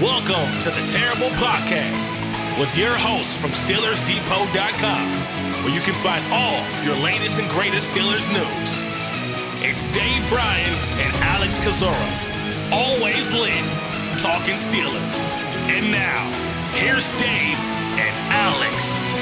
Welcome to the Terrible Podcast with your hosts from SteelersDepot.com, where you can find all your latest and greatest Steelers news. It's Dave Bryan and Alex Kozora, always lit, talking Steelers. And now, here's Dave and Alex.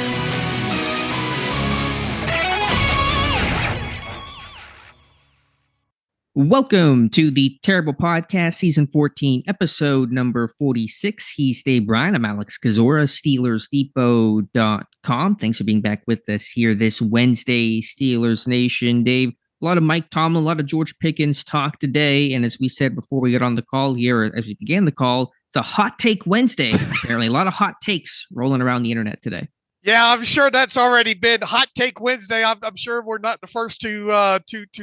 Welcome to the Terrible Podcast, Season 14, Episode number 46. He's Dave Bryan. I'm Alex Kozora, SteelersDepot.com. Thanks for being back with us here this Wednesday, Steelers Nation. Dave, a lot of Mike Tomlin, a lot of George Pickens talk today. And as we said before we got on the call here, as we began the call, it's a hot take Wednesday. Apparently, a lot of hot takes rolling around the internet today. Yeah, I'm sure that's already been Hot Take Wednesday. I'm sure we're not the first to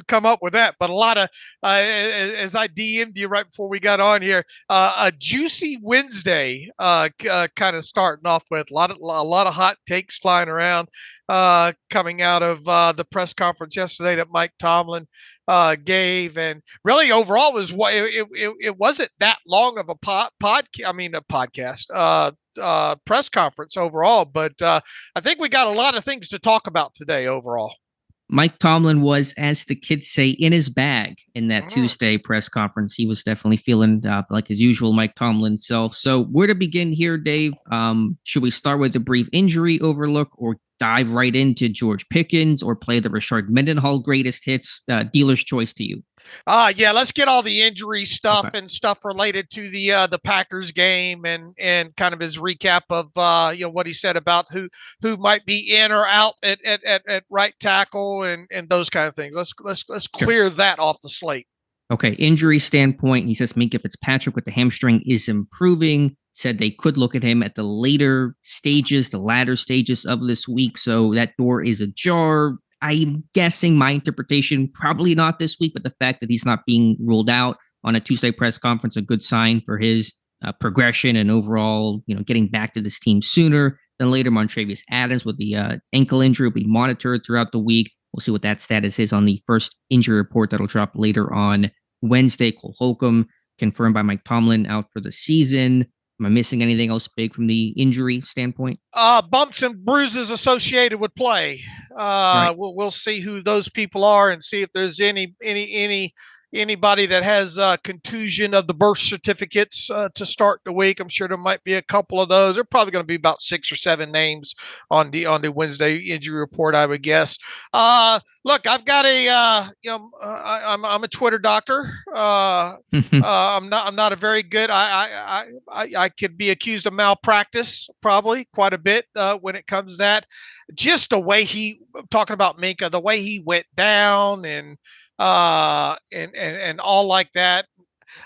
come up with that, but a lot of as I DM'd you right before we got on here, a juicy Wednesday kind of starting off with a lot of hot takes flying around coming out of the press conference yesterday that Mike Tomlin gave, and really overall it wasn't that long of a podcast. Press conference overall, but I think we got a lot of things to talk about today overall. Mike Tomlin was, as the kids say, in his bag in that Tuesday press conference. He was definitely feeling like his usual Mike Tomlin self. So where to begin here, Dave? Should we start with a brief injury overlook or dive right into George Pickens or play the Rashard Mendenhall greatest hits? Dealer's choice to you. Yeah, let's get all the injury stuff and stuff related to the Packers game and kind of his recap of what he said about who might be in or out at right tackle and those kind of things. Let's clear that off the slate. Okay, injury standpoint, he says Minkah Fitzpatrick with the hamstring is improving. Said they could look at him at the latter stages of this week. So that door is ajar. I'm guessing my interpretation, probably not this week, but the fact that he's not being ruled out on a Tuesday press conference, a good sign for his progression and overall, getting back to this team sooner than later. Montravius Adams with the ankle injury will be monitored throughout the week. We'll see what that status is on the first injury report that'll drop later on Wednesday. Cole Holcomb confirmed by Mike Tomlin out for the season. Am I missing anything else big from the injury standpoint? Bumps and bruises associated with play. Right. We'll see who those people are and see if there's anybody that has contusion of the birth certificates to start the week. I'm sure there might be a couple of those. There are probably going to be about 6 or 7 names on the Wednesday injury report, I would guess. Look, I've got I'm a Twitter doctor. I'm not a very good. I could be accused of malpractice probably quite a bit when it comes to that. Just the way talking about Minkah, the way he went down and all like that.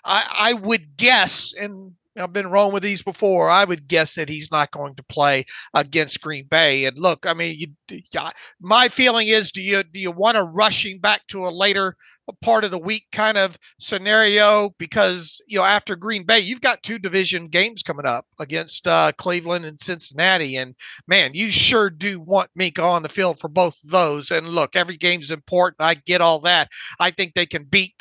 I would guess, and I've been wrong with these before, I would guess that he's not going to play against Green Bay. And look, I mean, my feeling is, do you want to rush him back to a later part of the week kind of scenario? Because, after Green Bay, you've got 2 division games coming up against Cleveland and Cincinnati. And man, you sure do want Minkah on the field for both of those. And look, every game's important. I get all that. I think they can beat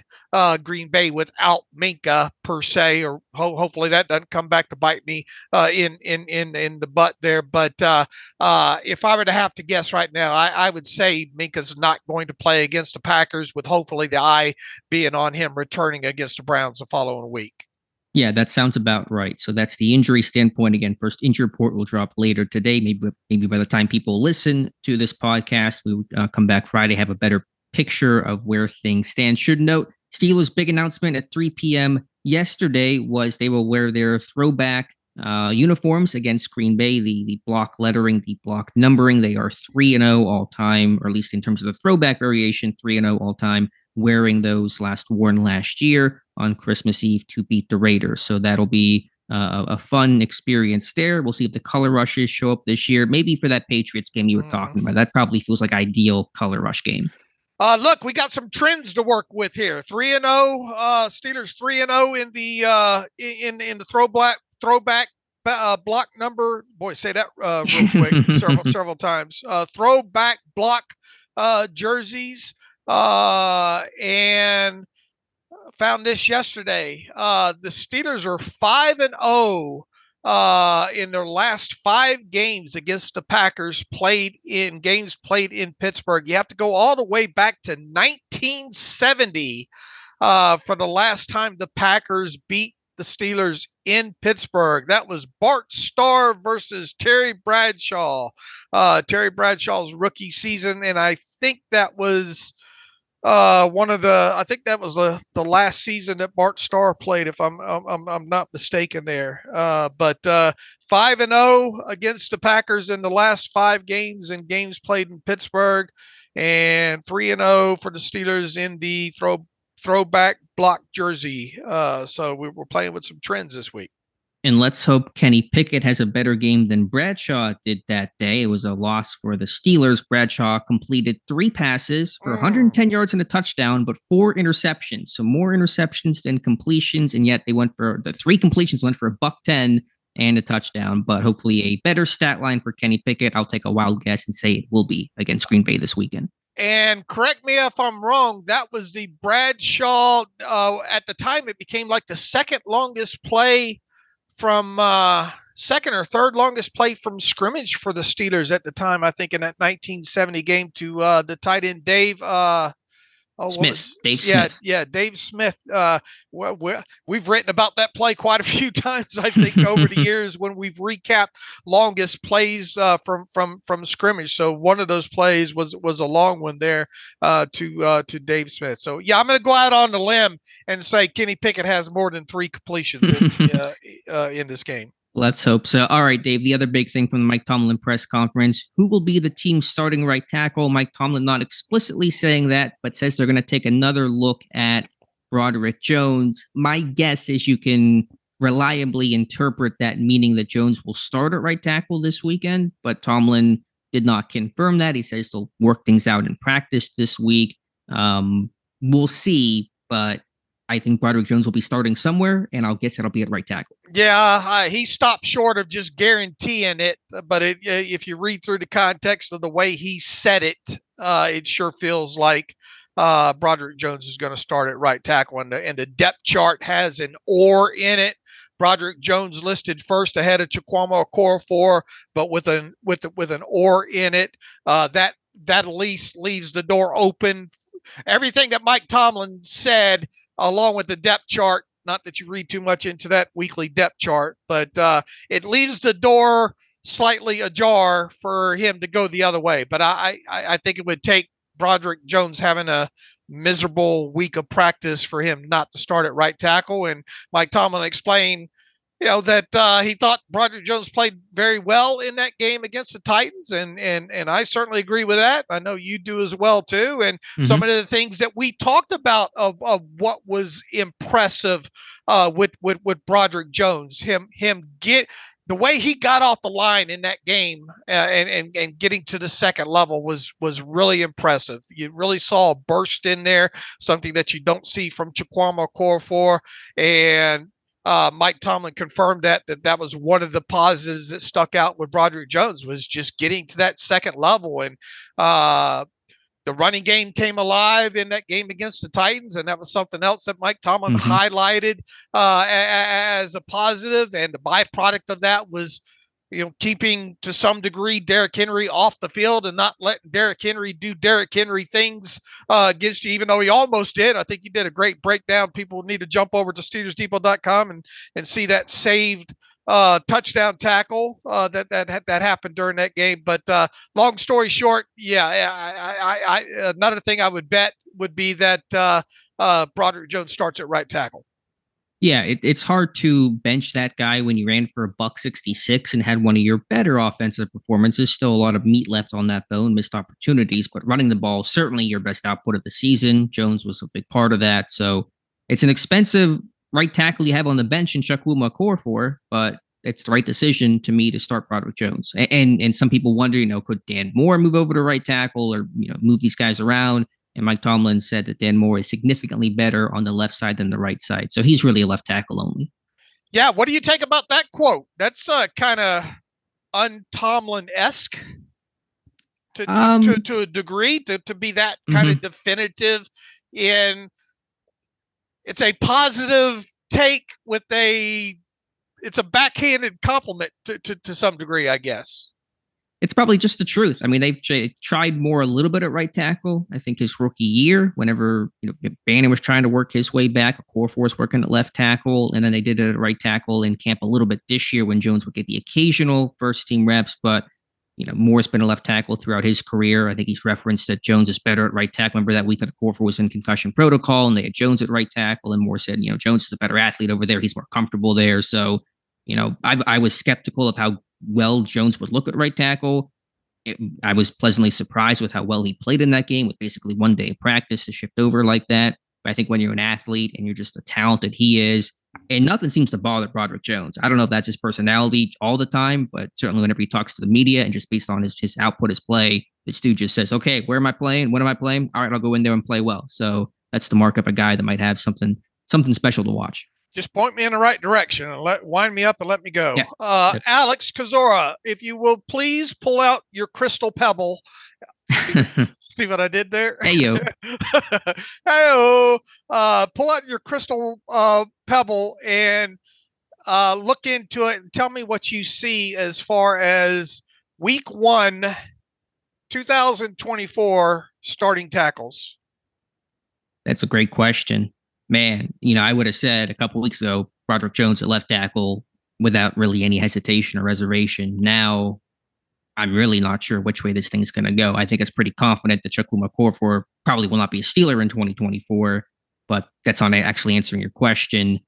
Green Bay without Minkah per se, or hopefully that doesn't come back to bite me in the butt there. But if I were to have to guess right now, I would say Minkah's not going to play against the Packers, with hopefully the eye being on him returning against the Browns the following week. Yeah, that sounds about right. So that's the injury standpoint. Again, first injury report will drop later today. Maybe by the time people listen to this podcast, we would come back Friday, have a better picture of where things stand. Should note, Steelers' big announcement at 3 p.m. yesterday was they will wear their throwback uniforms against Green Bay, the block lettering, the block numbering. They are 3-0 all time, or at least in terms of the throwback variation, 3-0 all time, wearing those worn last year on Christmas Eve to beat the Raiders. So that'll be a fun experience there. We'll see if the color rushes show up this year. Maybe for that Patriots game you were talking about. That probably feels like ideal color rush game. Look, we got some trends to work with here. 3-0, Steelers 3-0 in the throwback block number. Boy, say that real quick several times. Throwback block jerseys, and found this yesterday. The Steelers are 5-0 in their last 5 games against the Packers played in Pittsburgh. You have to go all the way back to 1970 for the last time the Packers beat the Steelers in Pittsburgh. That was Bart Starr versus Terry Bradshaw. Terry Bradshaw's rookie season, and I think that was I think that was the last season that Bart Starr played, if I'm not mistaken there. But 5-0 against the Packers in the last 5 games and games played in Pittsburgh, and 3-0 for the Steelers in the throwback block jersey. So we're playing with some trends this week. And let's hope Kenny Pickett has a better game than Bradshaw did that day. It was a loss for the Steelers. Bradshaw completed 3 passes for 110 yards and a touchdown, but 4 interceptions. So more interceptions than completions, and yet the 3 completions went for $110 and a touchdown. But hopefully a better stat line for Kenny Pickett. I'll take a wild guess and say it will be against Green Bay this weekend. And correct me if I'm wrong, that was the Bradshaw. At the time, it became like the second longest play from second or third longest play from scrimmage for the Steelers at the time, I think, in that 1970 game to the tight end Dave Smith. Dave Smith. We've written about that play quite a few times, I think, over the years when we've recapped longest plays from scrimmage. So one of those plays was a long one there to Dave Smith. So yeah, I'm going to go out on the limb and say Kenny Pickett has more than 3 completions in this game. Let's hope so. All right, Dave, the other big thing from the Mike Tomlin press conference, who will be the team's starting right tackle? Mike Tomlin not explicitly saying that, but says they're going to take another look at Broderick Jones. My guess is you can reliably interpret that meaning that Jones will start at right tackle this weekend, but Tomlin did not confirm that. He says they'll work things out in practice this week. We'll see, but I think Broderick Jones will be starting somewhere, and I'll guess it'll be at right tackle. Yeah, he stopped short of just guaranteeing it, but if you read through the context of the way he said it, it sure feels like Broderick Jones is going to start at right tackle, and the depth chart has an or in it. Broderick Jones listed first ahead of Chukwuma Okorafor, but with an or in it. That at least leaves the door open. Everything that Mike Tomlin said, along with the depth chart, not that you read too much into that weekly depth chart, but it leaves the door slightly ajar for him to go the other way. But I think it would take Broderick Jones having a miserable week of practice for him not to start at right tackle. And Mike Tomlin explained, that he thought Broderick Jones played very well in that game against the Titans, and I certainly agree with that. I know you do as well too. And some of the things that we talked about of what was impressive with Broderick Jones, him get the way he got off the line in that game and getting to the second level was really impressive. You really saw a burst in there, something that you don't see from Chukwuma Okorafor, and Mike Tomlin confirmed that was one of the positives that stuck out with Broderick Jones, was just getting to that second level. And the running game came alive in that game against the Titans, and that was something else that Mike Tomlin highlighted as a positive. And the byproduct of that was, keeping to some degree Derrick Henry off the field and not letting Derrick Henry do Derrick Henry things against you, even though he almost did. I think he did a great breakdown. People need to jump over to SteelersDepot.com and see that saved touchdown tackle that happened during that game. But long story short, I another thing I would bet would be that Broderick Jones starts at right tackle. Yeah, it's hard to bench that guy when you ran for $166 and had one of your better offensive performances. Still a lot of meat left on that bone, missed opportunities, but running the ball, certainly your best output of the season. Jones was a big part of that. So it's an expensive right tackle you have on the bench in Chukwuma Okorafor, but it's the right decision to me to start Broderick Jones. And some people wonder, could Dan Moore move over to right tackle or, move these guys around? And Mike Tomlin said that Dan Moore is significantly better on the left side than the right side. So he's really a left tackle only. Yeah. What do you take about that quote? That's kind of un-Tomlin-esque to a degree, to be that kind of definitive in it's a positive take it's a backhanded compliment to some degree, I guess. It's probably just the truth. I mean, they've tried more a little bit at right tackle. I think his rookie year, whenever Bannon was trying to work his way back, Okorafor was working at left tackle, and then they did it at right tackle in camp a little bit this year when Jones would get the occasional first team reps. But Moore's been a left tackle throughout his career. I think he's referenced that Jones is better at right tackle. Remember that week that Okorafor was in concussion protocol, and they had Jones at right tackle, and Moore said, Jones is a better athlete over there. He's more comfortable there. So, I was skeptical of how well Jones would look at right tackle. I was pleasantly surprised with how well he played in that game with basically 1 day of practice to shift over like that. But I think when you're an athlete and you're just as talented he is, and nothing seems to bother Broderick Jones. I don't know if that's his personality all the time, but certainly whenever he talks to the media and just based on his output, his play, this dude just says, okay, where am I playing? When am I playing? All right, I'll go in there and play well. So that's the mark of a guy that might have something special to watch. Just point me in the right direction and wind me up and let me go. Yeah. Alex Kozora, if you will please pull out your crystal pebble. See what I did there? Hey-yo. Hey-yo. Pull out your crystal pebble and look into it and tell me what you see as far as week 1, 2024 starting tackles. That's a great question. Man, I would have said a couple weeks ago, Broderick Jones at left tackle without really any hesitation or reservation. Now, I'm really not sure which way this thing's going to go. I think it's pretty confident that Chukwuma Okorafor probably will not be a Steeler in 2024, but that's on actually answering your question.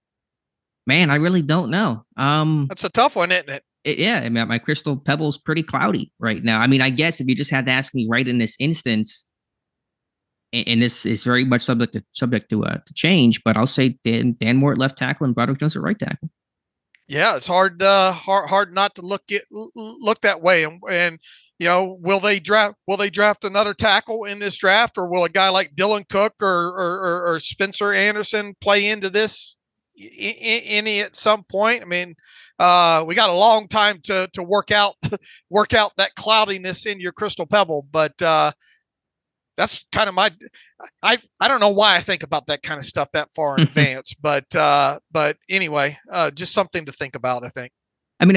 Man, I really don't know. That's a tough one, isn't it? Yeah, I mean, my crystal pebble's pretty cloudy right now. I mean, I guess if you just had to ask me right in this instance, and this is very much subject to change, but I'll say Dan Moore at left tackle and Broderick Jones at right tackle. Yeah, it's hard not to look that way. And will they draft another tackle in this draft, or will a guy like Dylan Cook or Spencer Anderson play into this any at some point? I mean, we got a long time to work out that cloudiness in your crystal pebble, but that's kind of I don't know why I think about that kind of stuff that far in advance, but anyway, just something to think about, I think. I mean,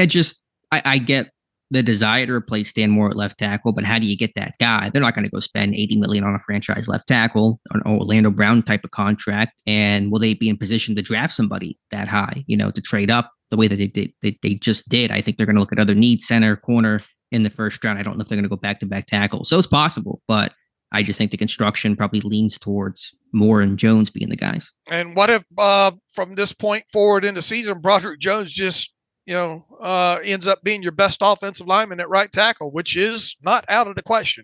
I get the desire to replace Dan Moore at left tackle, but how do you get that guy? They're not going to go spend $80 million on a franchise left tackle, an Orlando Brown type of contract. And will they be in position to draft somebody that high, to trade up the way that they just did? I think they're going to look at other needs, center, corner in the first round. I don't know if they're going to go back-to-back tackle. So it's possible, but I just think the construction probably leans towards Moore and Jones being the guys. And what if from this point forward in the season, Broderick Jones just, ends up being your best offensive lineman at right tackle, which is not out of the question.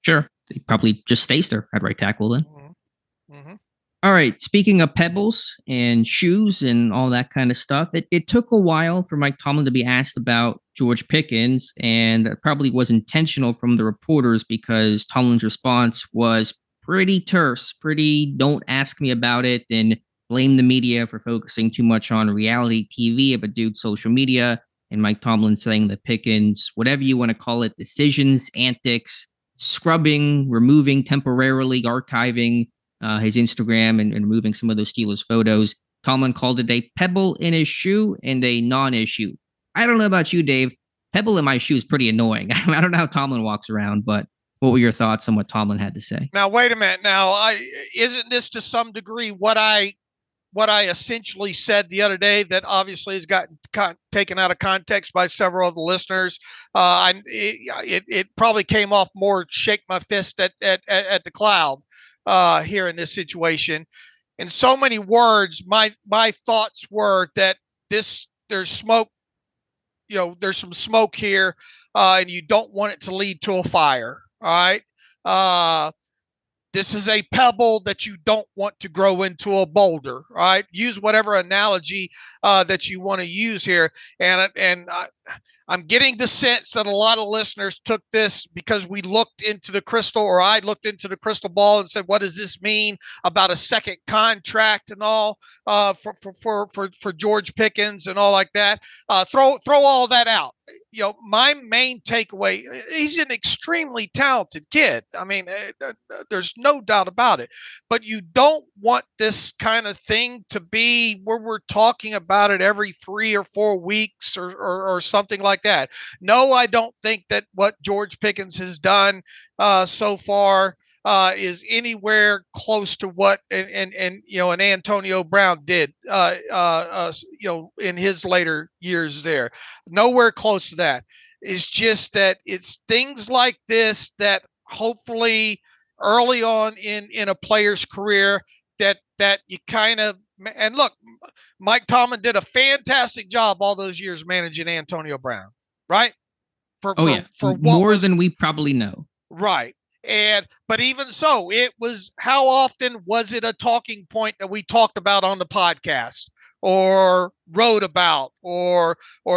Sure. He probably just stays there at right tackle then. Mm-hmm. Mm-hmm. All right. Speaking of pebbles and shoes and all that kind of stuff, it took a while for Mike Tomlin to be asked about George Pickens, and it probably was intentional from the reporters because Tomlin's response was pretty terse, pretty don't ask me about it, and blame the media for focusing too much on reality TV of a dude's social media. And Mike Tomlin saying that Pickens, whatever you want to call it, decisions, antics, scrubbing, removing temporarily, archiving his Instagram and removing some of those Steelers photos. Tomlin called it a pebble in his shoe and a non-issue. I don't know about you, Dave. Pebble in my shoe is pretty annoying. I don't know how Tomlin walks around, but what were your thoughts on what Tomlin had to say? Now, wait a minute. Now, isn't this to some degree what I essentially said the other day that obviously has gotten taken out of context by several of the listeners? It probably came off more shake my fist at the cloud here in this situation. In so many words, my thoughts were that there's smoke. There's some smoke here, and you don't want it to lead to a fire. All right. This is a pebble that you don't want to grow into a boulder. All right. Use whatever analogy that you want to use here. And I'm getting the sense that a lot of listeners took this because we looked into the crystal, or I looked into the crystal ball and said, what does this mean about a second contract and all for George Pickens and all like that? Throw all that out. My main takeaway, he's an extremely talented kid. I mean, there's no doubt about it. But you don't want this kind of thing to be where we're talking about it every 3 or 4 weeks or something like that. No, I don't think that what George Pickens has done so far is anywhere close to what and Antonio Brown did in his later years there. Nowhere close to that. It's just that it's things like this that hopefully early on in a player's career that you kind of, and look, Mike Tomlin did a fantastic job all those years managing Antonio Brown, right? For more than we probably know. Right. But even so, it was, how often was it a talking point that we talked about on the podcast or wrote about or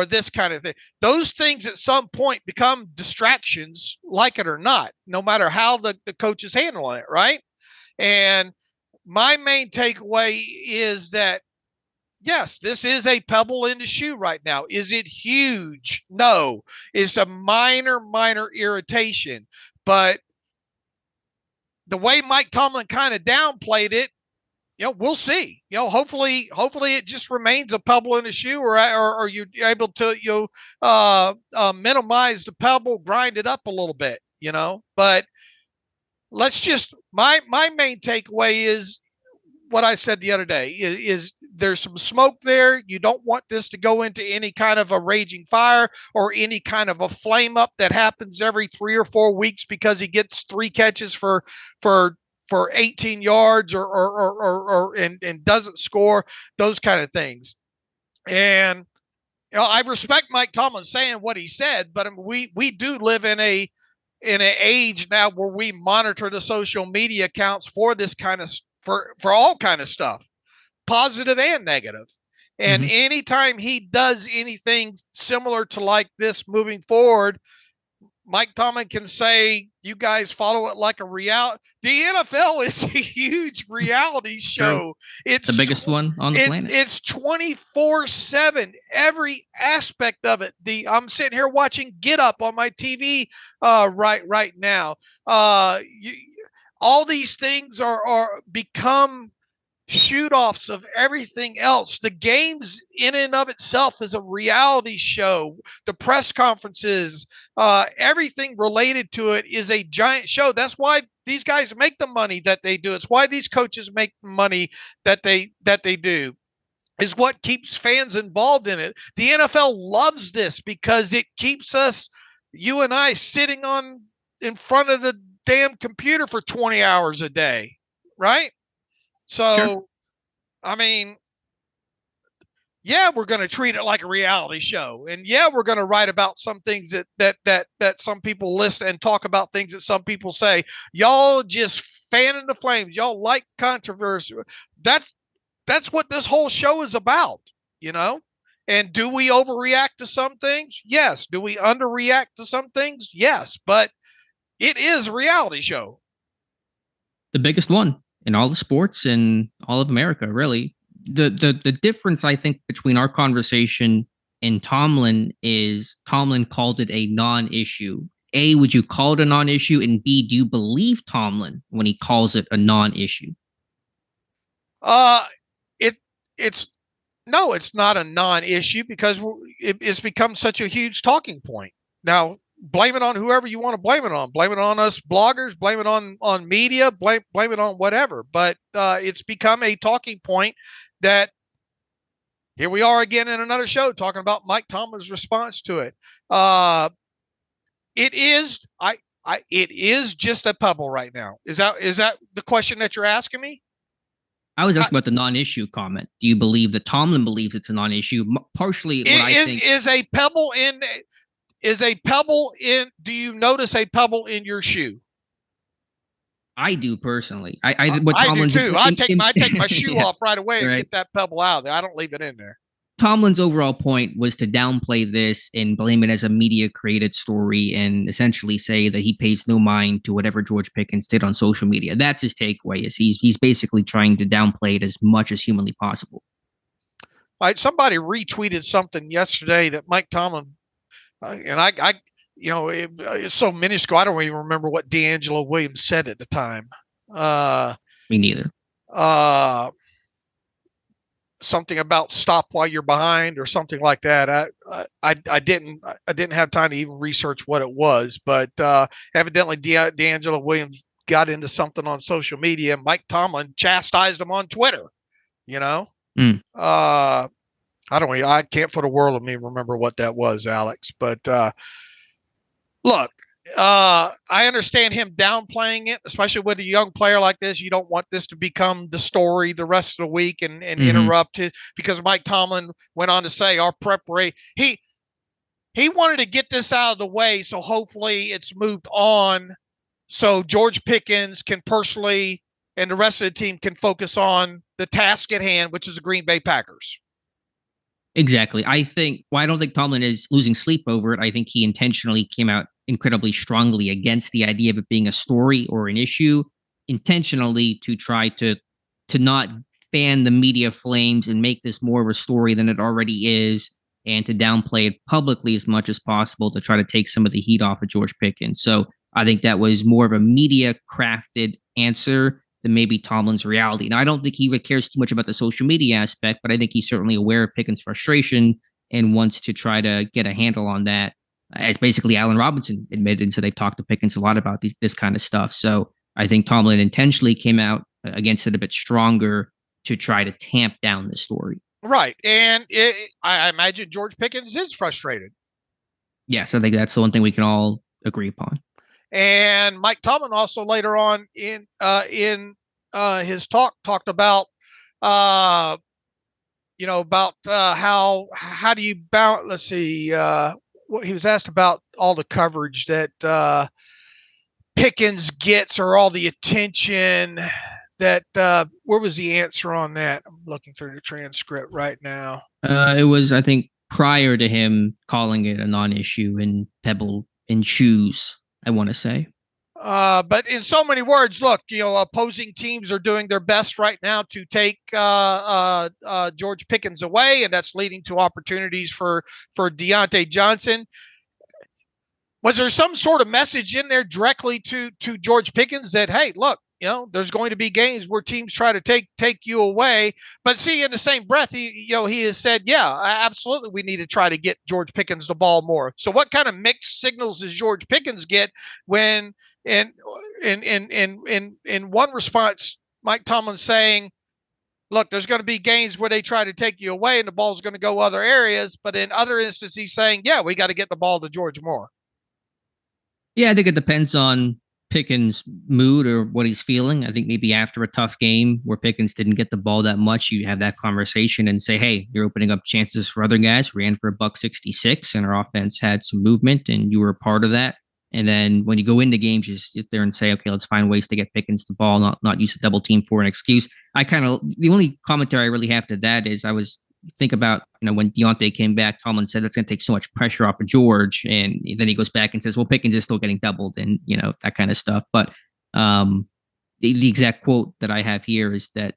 this kind of thing? Those things at some point become distractions, like it or not, no matter how the coach is handling it, right? And my main takeaway is that, yes, this is a pebble in the shoe right now. Is it huge? No. It's a minor irritation. But the way Mike Tomlin kind of downplayed it, we'll see. Hopefully it just remains a pebble in the shoe, or you're able to minimize the pebble, grind it up a little bit. But let's just, my main takeaway is what I said the other day is there's some smoke there. You don't want this to go into any kind of a raging fire or any kind of a flame up that happens every 3 or 4 weeks because he gets 3 catches for 18 yards and doesn't score, those kind of things. And I respect Mike Tomlin saying what he said, but we do live in an age now where we monitor the social media accounts for this kind of for all kind of stuff, positive and negative. And anytime he does anything similar to like this moving forward, Mike Tomlin can say, you guys follow it like a reality. The NFL is a huge reality show. It's the biggest one on the planet. It's 24/7, every aspect of it. I'm sitting here watching Get Up on my TV right now. All these things are become shoot-offs of everything else. The games in and of itself is a reality show. The press conferences, everything related to it is a giant show. That's why these guys make the money that they do. It's why these coaches make the money that they do. Is what keeps fans involved in it. The NFL loves this because it keeps us, you and I, sitting in front of the damn computer for 20 hours a day, right? So, sure. I mean, yeah, we're going to treat it like a reality show, and yeah, we're going to write about some things that some people listen and talk about things that some people say. Y'all just fanning the flames. Y'all like controversy. That's what this whole show is about, And do we overreact to some things? Yes. Do we underreact to some things? Yes. But it is a reality show. The biggest one in all the sports in all of America, really. The difference, I think, between our conversation and Tomlin is Tomlin called it a non-issue. A, would you call it a non-issue? And B, do you believe Tomlin when he calls it a non-issue? No, it's not a non-issue because it's become such a huge talking point. Now, blame it on whoever you want to blame it on. Blame it on us bloggers, blame it on media, blame it on whatever. But it's become a talking point that here we are again in another show talking about Mike Tomlin's response to it. It is just a pebble right now. Is that the question that you're asking me? I was asking about the non-issue comment. Do you believe that Tomlin believes it's a non-issue? Partially, what I think is a pebble in. Is a pebble in? Do you notice a pebble in your shoe? I do personally. I do too. I take my shoe off right away and get that pebble out of there. I don't leave it in there. Tomlin's overall point was to downplay this and blame it as a media created story and essentially say that he pays no mind to whatever George Pickens did on social media. That's his takeaway. Is he's basically trying to downplay it as much as humanly possible. Somebody retweeted something yesterday that Mike Tomlin and I it's so minuscule. I don't even remember what D'Angelo Williams said at the time. Me neither. Something about stop while you're behind or something like that. I didn't have time to even research what it was, but evidently D'Angelo Williams got into something on social media. Mike Tomlin chastised him on Twitter. I can't for the world of me remember what that was, Alex. But look, I understand him downplaying it, especially with a young player like this. You don't want this to become the story the rest of the week and interrupt it, because Mike Tomlin went on to say our preparation. He wanted to get this out of the way, so hopefully it's moved on, so George Pickens can personally and the rest of the team can focus on the task at hand, which is the Green Bay Packers. Exactly. I don't think Tomlin is losing sleep over it. I think he intentionally came out incredibly strongly against the idea of it being a story or an issue, intentionally to try to not fan the media flames and make this more of a story than it already is, and to downplay it publicly as much as possible to try to take some of the heat off of George Pickens. So I think that was more of a media crafted answer than maybe Tomlin's reality. Now, I don't think he cares too much about the social media aspect, but I think he's certainly aware of Pickens' frustration and wants to try to get a handle on that, as basically Allen Robinson admitted. And so they've talked to Pickens a lot about this kind of stuff. So I think Tomlin intentionally came out against it a bit stronger to try to tamp down the story. Right. And I imagine George Pickens is frustrated. Yes, I think that's the one thing we can all agree upon. And Mike Tomlin also later on in his talk talked about, how do you balance? Let's see. He was asked about all the coverage that Pickens gets, or all the attention that. Where was the answer on that? I'm looking through the transcript right now. It was, I think, prior to him calling it a non-issue in Pebble in shoes, I want to say. But in so many words, look, opposing teams are doing their best right now to take George Pickens away, and that's leading to opportunities for Deontay Johnson. Was there some sort of message in there directly to George Pickens that, hey, look, there's going to be games where teams try to take you away? But see, in the same breath, he has said, yeah, absolutely, we need to try to get George Pickens the ball more. So what kind of mixed signals does George Pickens get when in one response, Mike Tomlin saying, look, there's going to be games where they try to take you away and the ball's going to go other areas. But in other instances, he's saying, yeah, we got to get the ball to George more. Yeah, I think it depends on Pickens' mood or what he's feeling. I think maybe after a tough game where Pickens didn't get the ball that much, you have that conversation and say, hey, you're opening up chances for other guys. We ran for $166 and our offense had some movement and you were a part of that. And then when you go into games, you sit there and say, okay, let's find ways to get Pickens the ball, not use a double team for an excuse. The only commentary I really have to that is think about, when Deontay came back, Tomlin said that's going to take so much pressure off of George. And then he goes back and says, well, Pickens is still getting doubled and, that kind of stuff. But the exact quote that I have here is that,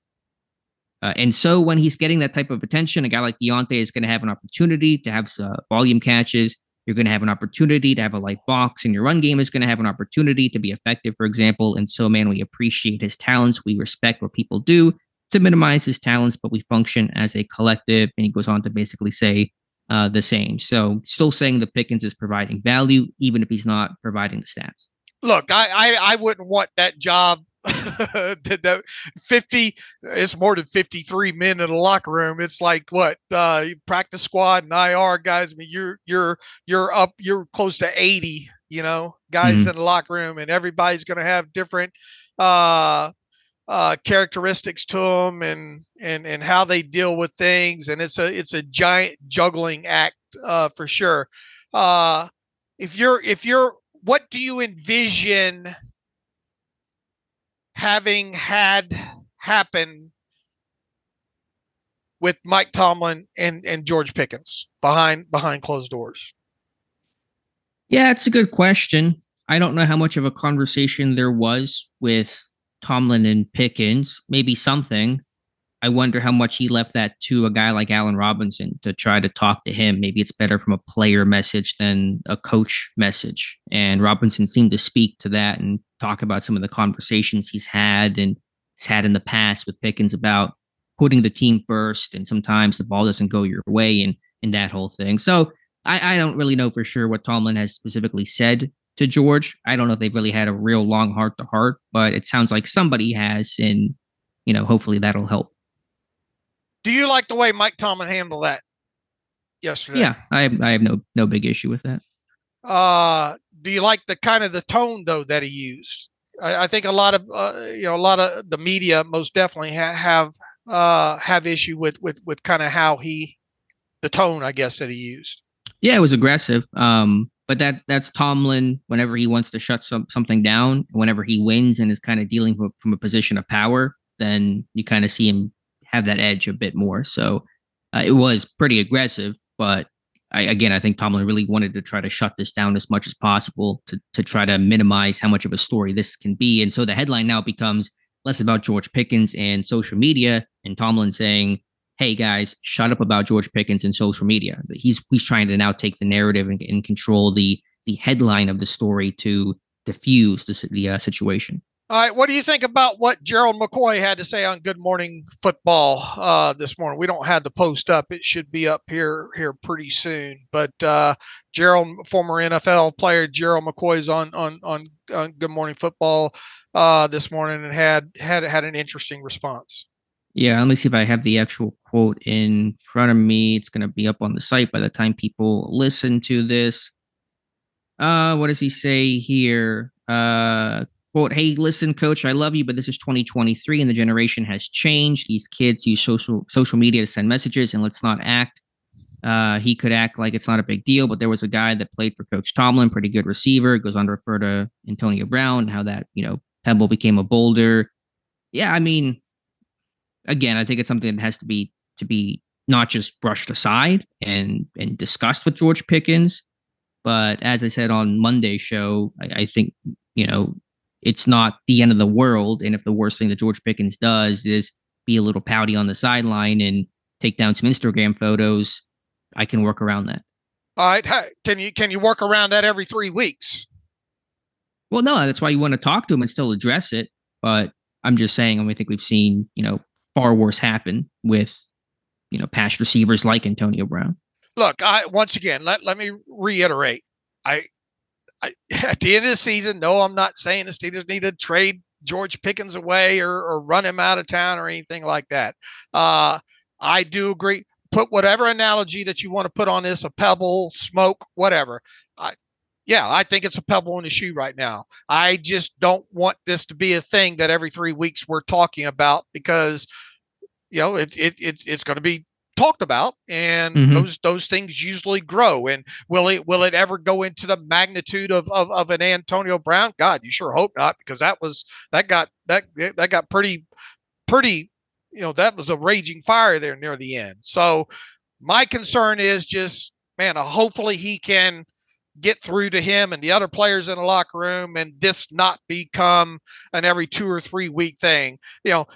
and so when he's getting that type of attention, a guy like Deontay is going to have an opportunity to have volume catches. You're going to have an opportunity to have a light box, and your run game is going to have an opportunity to be effective, for example. And so, man, we appreciate his talents. We respect what people do to minimize his talents, but we function as a collective. And he goes on to basically say the same. So still saying that Pickens is providing value, even if he's not providing the stats. Look, I wouldn't want that job. That 50, it's more than 53 men in the locker room. It's like what, practice squad and IR guys. I mean, you're close to 80, guys in the locker room, and everybody's going to have different characteristics to them and how they deal with things. And it's a giant juggling act, for sure. If you're, what do you envision having had happen with Mike Tomlin and George Pickens behind closed doors? Yeah, it's a good question. I don't know how much of a conversation there was with Tomlin and Pickens. Maybe something. I wonder how much he left that to a guy like Allen Robinson to try to talk to him. Maybe it's better from a player message than a coach message. And Robinson seemed to speak to that and talk about some of the conversations he's had and has had in the past with Pickens about putting the team first. And sometimes the ball doesn't go your way and that whole thing. So I don't really know for sure what Tomlin has specifically said to George. I don't know if they've really had a real long heart to heart, but it sounds like somebody has. And, hopefully that'll help. Do you like the way Mike Tomlin handled that yesterday? Yeah, I have no big issue with that. Do you like the kind of the tone though that he used? I think a lot of the media most definitely have issue with kind of how the tone, I guess, that he used. Yeah, it was aggressive. But that's Tomlin whenever he wants to shut something down. Whenever he wins and is kind of dealing from a position of power, then you kind of see him have that edge a bit more. So it was pretty aggressive, but I think Tomlin really wanted to try to shut this down as much as possible to try to minimize how much of a story this can be. And so the headline now becomes less about George Pickens and social media and Tomlin saying, hey guys, shut up about George Pickens and social media. He's trying to now take the narrative and control the headline of the story to diffuse the situation. All right, what do you think about what Gerald McCoy had to say on Good Morning Football this morning? We don't have the post up; it should be up here pretty soon. But Gerald, former NFL player Gerald McCoy's on Good Morning Football this morning and had an interesting response. Yeah, let me see if I have the actual quote in front of me. It's going to be up on the site by the time people listen to this. What does he say here? Quote, hey, listen, coach, I love you, but this is 2023 and the generation has changed. These kids use social media to send messages, and let's not act. He could act like it's not a big deal, but there was a guy that played for Coach Tomlin, pretty good receiver, goes on to refer to Antonio Brown, how that, Pebble became a boulder. Yeah, I mean, again, I think it's something that has to be not just brushed aside and discussed with George Pickens. But as I said on Monday's show, I think, it's not the end of the world. And if the worst thing that George Pickens does is be a little pouty on the sideline and take down some Instagram photos, I can work around that. All right. Can you work around that every 3 weeks? Well, no, that's why you want to talk to him and still address it. But I'm just saying, I think we've seen, far worse happen with, past receivers like Antonio Brown. Look, once again, let me reiterate. At the end of the season, no, I'm not saying the Steelers need to trade George Pickens away or run him out of town or anything like that. I do agree. Put whatever analogy that you want to put on this, a pebble, smoke, whatever. I think it's a pebble in the shoe right now. I just don't want this to be a thing that every 3 weeks we're talking about because, it's going to be talked about, and those things usually grow. And will it ever go into the magnitude of an Antonio Brown? God, you sure hope not, because that got pretty. That was a raging fire there near the end. So my concern is just, man, hopefully he can get through to him and the other players in the locker room and this not become an every 2 or 3 week thing.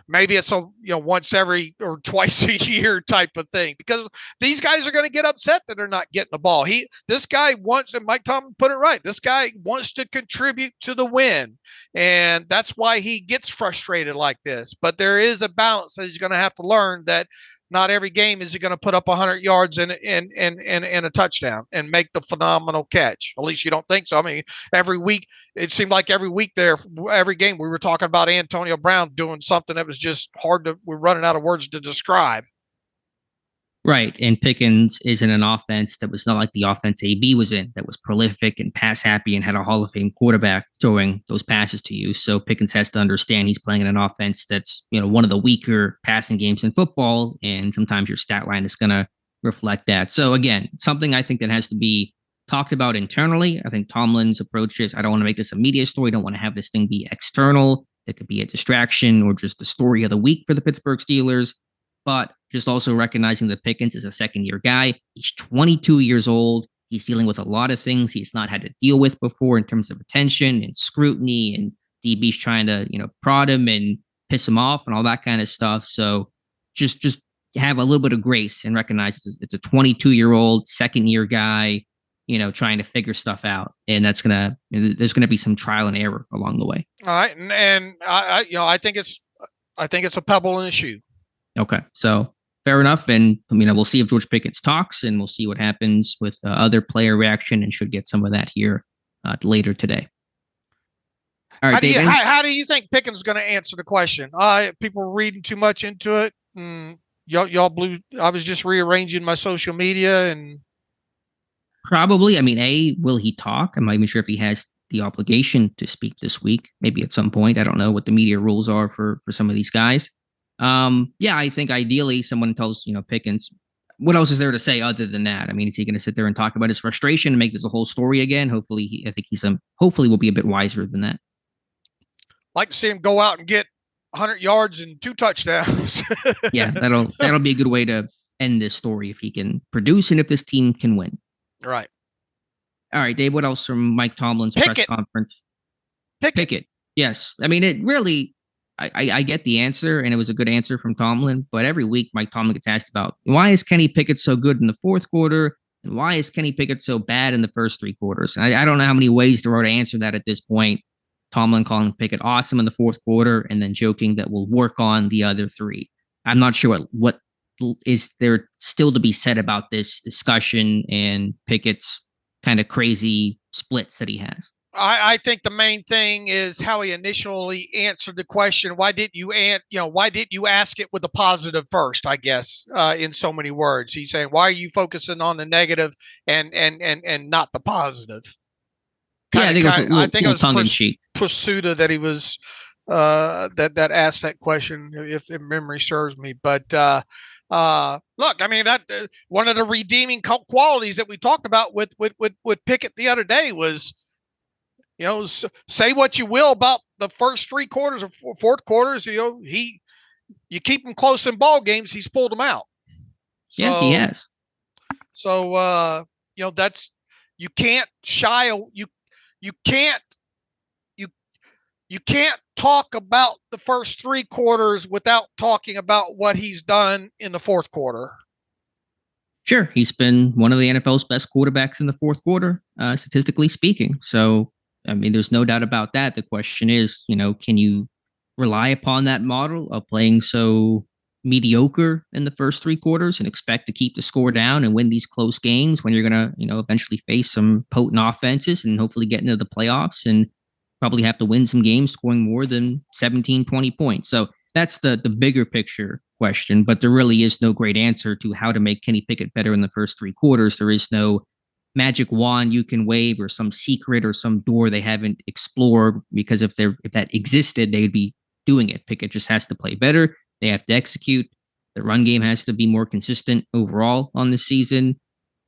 Maybe it's a, once every or twice a year type of thing, because these guys are going to get upset that they're not getting the ball. This guy wants, and Mike Tomlin put it right, this guy wants to contribute to the win. And that's why he gets frustrated like this. But there is a balance that he's going to have to learn, that not every game is he going to put up 100 yards and a touchdown and make the phenomenal catch. At least you don't think so. I mean, every week, it seemed like every game we were talking about Antonio Brown doing something that was just we're running out of words to describe. Right. And Pickens is in an offense that was not like the offense AB was in, that was prolific and pass happy and had a Hall of Fame quarterback throwing those passes to you. So Pickens has to understand he's playing in an offense that's, one of the weaker passing games in football. And sometimes your stat line is going to reflect that. So again, something I think that has to be talked about internally. I think Tomlin's approach is, I don't want to make this a media story. I don't want to have this thing be external. It could be a distraction or just the story of the week for the Pittsburgh Steelers. but just also recognizing that Pickens is a second-year guy. He's 22 years old. He's dealing with a lot of things he's not had to deal with before in terms of attention and scrutiny, and DB's trying to, prod him and piss him off and all that kind of stuff. So just have a little bit of grace and recognize it's a 22-year-old second-year guy, trying to figure stuff out, and there's gonna be some trial and error along the way. All right, and I think it's a pebble in a shoe. Okay, so fair enough, and we'll see if George Pickens talks, and we'll see what happens with other player reaction, and should get some of that here later today. All right, how do you think Pickens is going to answer the question? People were reading too much into it. Y'all blew. I was just rearranging my social media and. Probably. Will he talk? I'm not even sure if he has the obligation to speak this week. Maybe at some point. I don't know what the media rules are for some of these guys. I think ideally someone tells, Pickens, what else is there to say other than that? Is he going to sit there and talk about his frustration and make this a whole story again? Hopefully, hopefully we'll be a bit wiser than that. Like to see him go out and get 100 yards and 2 touchdowns. Yeah, that'll be a good way to end this story if he can produce and if this team can win. Right. All right, Dave, what else from Mike Tomlin's press conference? Pickett. Yes. It really, I get the answer, and it was a good answer from Tomlin, but every week Mike Tomlin gets asked about why is Kenny Pickett so good in the fourth quarter, and why is Kenny Pickett so bad in the first 3 quarters? And I don't know how many ways there are to answer that at this point. Tomlin calling Pickett awesome in the fourth quarter, and then joking that we'll work on the other 3. I'm not sure what is there still to be said about this discussion and Pickett's kind of crazy splits that he has. I think the main thing is how he initially answered the question. Why didn't you ask it with a positive first? I guess in so many words, he's saying, why are you focusing on the negative and not the positive? I think it was tongue in cheek. Pursuta that he was that asked that question, if memory serves me. But look, that one of the redeeming qualities that we talked about with Pickett the other day was, say what you will about the first 3 quarters or 4th quarters, you keep him close in ball games, he's pulled them out. So, yeah, he has. So that's, you can't you can't talk about the first 3 quarters without talking about what he's done in the 4th quarter. Sure. He's been one of the NFL's best quarterbacks in the 4th quarter, statistically speaking. So, there's no doubt about that. The question is, can you rely upon that model of playing so mediocre in the first 3 quarters and expect to keep the score down and win these close games when you're going to, eventually face some potent offenses and hopefully get into the playoffs and probably have to win some games scoring more than 17, 20 points. So that's the bigger picture question, but there really is no great answer to how to make Kenny Pickett better in the first 3 quarters. There is no magic wand you can wave or some secret or some door they haven't explored, because if that existed, they'd be doing it. Pickett just has to play better. They have to execute. The run game has to be more consistent overall on the season.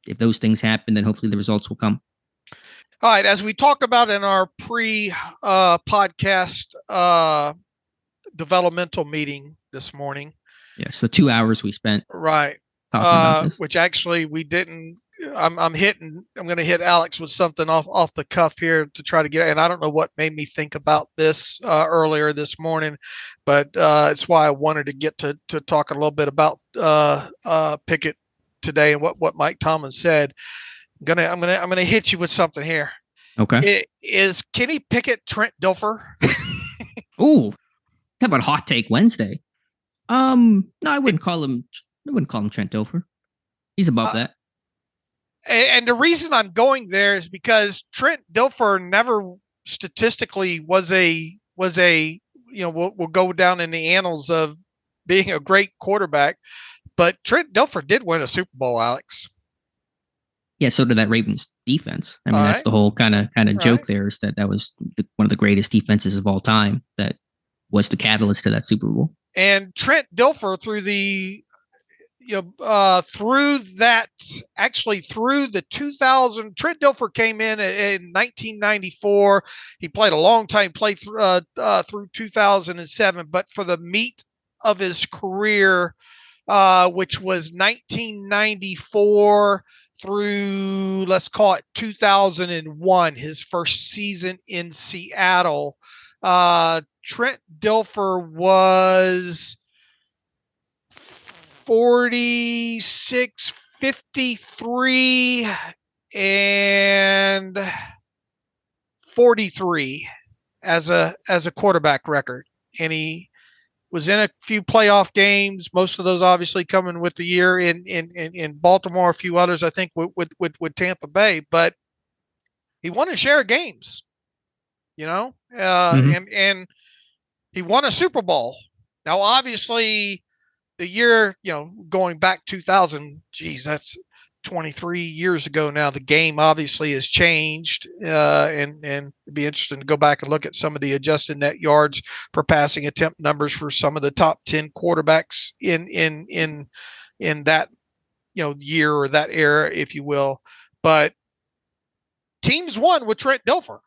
If those things happen, then hopefully the results will come. All right. As we talked about in our pre-podcast developmental meeting this morning. Yes, the 2 hours we spent. Right. Which actually we didn't. I'm going to hit Alex with something off the cuff here to try to get, and I don't know what made me think about this earlier this morning, but it's why I wanted to get to talk a little bit about Pickett today and what Mike Tomlin said. I'm gonna hit you with something here. Okay. Is Kenny Pickett Trent Dilfer? Ooh, how about Hot Take Wednesday? No, I wouldn't call him Trent Dilfer. He's above that. And the reason I'm going there is because Trent Dilfer never statistically was a will go down in the annals of being a great quarterback, but Trent Dilfer did win a Super Bowl, Alex. Yeah, so did that Ravens defense. That's the whole kind of joke there, is that was one of the greatest defenses of all time that was the catalyst to that Super Bowl. And Trent Dilfer through the 2000, Trent Dilfer came in 1994. He played a long time, through 2007, but for the meat of his career which was 1994 through, let's call it 2001, his first season in Seattle. Trent Dilfer was 46, 53, and 43 as a quarterback record. And he was in a few playoff games, most of those obviously coming with the year in Baltimore, a few others, I think, with Tampa Bay. But he won a share of games, and he won a Super Bowl. Now, obviously, the year, going back 2000, geez, that's 23 years ago now. The game obviously has changed, and it'd be interesting to go back and look at some of the adjusted net yards per passing attempt numbers for some of the top 10 quarterbacks in that year or that era, if you will. But teams won with Trent Dilfer.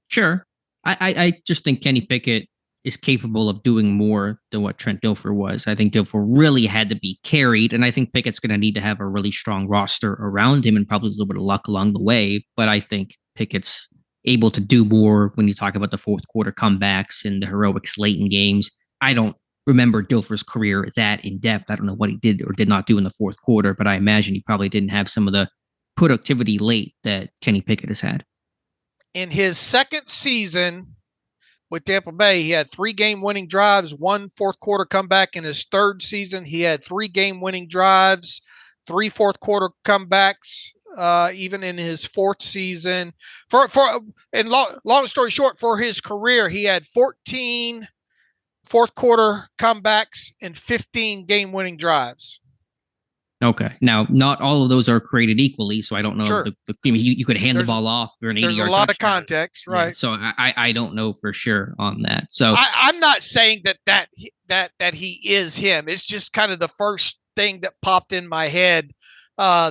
Sure. I just think Kenny Pickett is capable of doing more than what Trent Dilfer was. I think Dilfer really had to be carried, and I think Pickett's going to need to have a really strong roster around him and probably a little bit of luck along the way. But I think Pickett's able to do more when you talk about the fourth quarter comebacks and the heroics late in games. I don't remember Dilfer's career that in depth. I don't know what he did or did not do in the fourth quarter, but I imagine he probably didn't have some of the productivity late that Kenny Pickett has had. In his second season with Tampa Bay, he had 3 game-winning drives, 1 fourth-quarter comeback. In his third season, he had 3 game-winning drives, 3 fourth-quarter comebacks. Even in his fourth season, and long story short, for his career, he had 14 fourth-quarter comebacks and 15 game-winning drives. Okay. Now, not all of those are created equally, so I don't know. Sure. You could hand the ball off for an 80-yard touchdown. There's a lot of context, right? Yeah, so I don't know for sure on that. So I'm not saying that he is him. It's just kind of the first thing that popped in my head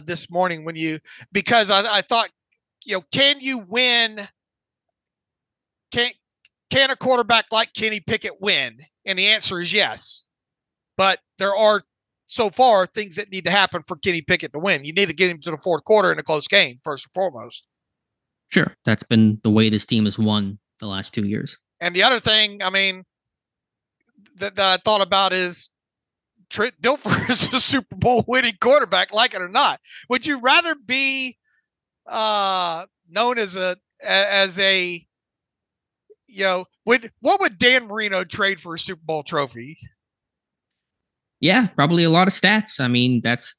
this morning because I thought, can you win? Can a quarterback like Kenny Pickett win? And the answer is yes. But there are so far things that need to happen for Kenny Pickett to win. You need to get him to the fourth quarter in a close game, first and foremost. Sure. That's been the way this team has won the last 2 years. And the other thing, that I thought about is Trent Dilfer is a Super Bowl winning quarterback, like it or not. Would you rather be known as a what would Dan Marino trade for a Super Bowl trophy? Yeah, probably a lot of stats.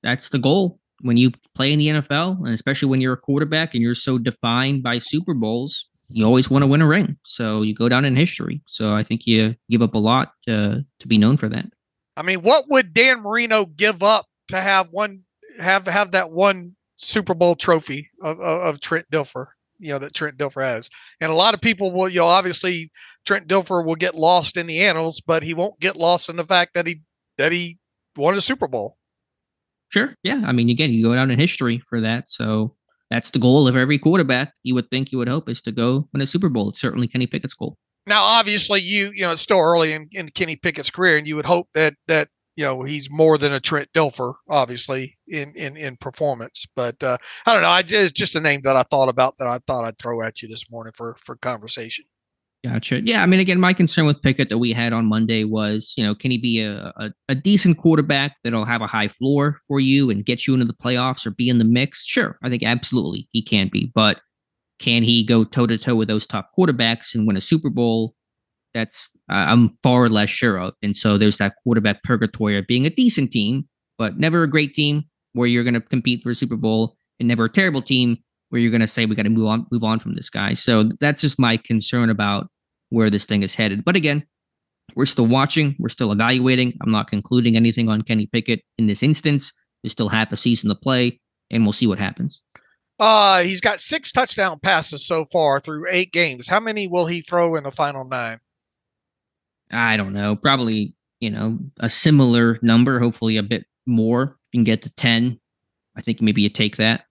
That's the goal when you play in the NFL, and especially when you're a quarterback and you're so defined by Super Bowls, you always want to win a ring. So you go down in history. So I think you give up a lot to be known for that. What would Dan Marino give up to have that one Super Bowl trophy of Trent Dilfer? That Trent Dilfer has. And a lot of people will, obviously Trent Dilfer will get lost in the annals, but he won't get lost in the fact that he won a Super Bowl. Sure. Yeah. Again, you go down in history for that. So that's the goal of every quarterback. You would hope is to go win a Super Bowl. It's certainly Kenny Pickett's goal. Now, obviously it's still early in Kenny Pickett's career, and you would hope that he's more than a Trent Dilfer, obviously in performance, but I don't know. It's just a name that I thought about that I thought I'd throw at you this morning for conversation. Gotcha. Yeah. Again, my concern with Pickett that we had on Monday was, can he be a decent quarterback that'll have a high floor for you and get you into the playoffs or be in the mix? Sure. I think absolutely he can be, but can he go toe to toe with those top quarterbacks and win a Super Bowl? That's I'm far less sure of. And so there's that quarterback purgatory of being a decent team, but never a great team where you're going to compete for a Super Bowl, and never a terrible team where you're going to say we got to move on from this guy. So that's just my concern about where this thing is headed. But again, we're still watching. We're still evaluating. I'm not concluding anything on Kenny Pickett in this instance. We still have a season to play, and we'll see what happens. He's got 6 touchdown passes so far through 8 games. How many will he throw in the final 9? I don't know. Probably, a similar number, hopefully a bit more. You can get to 10. I think maybe you take that.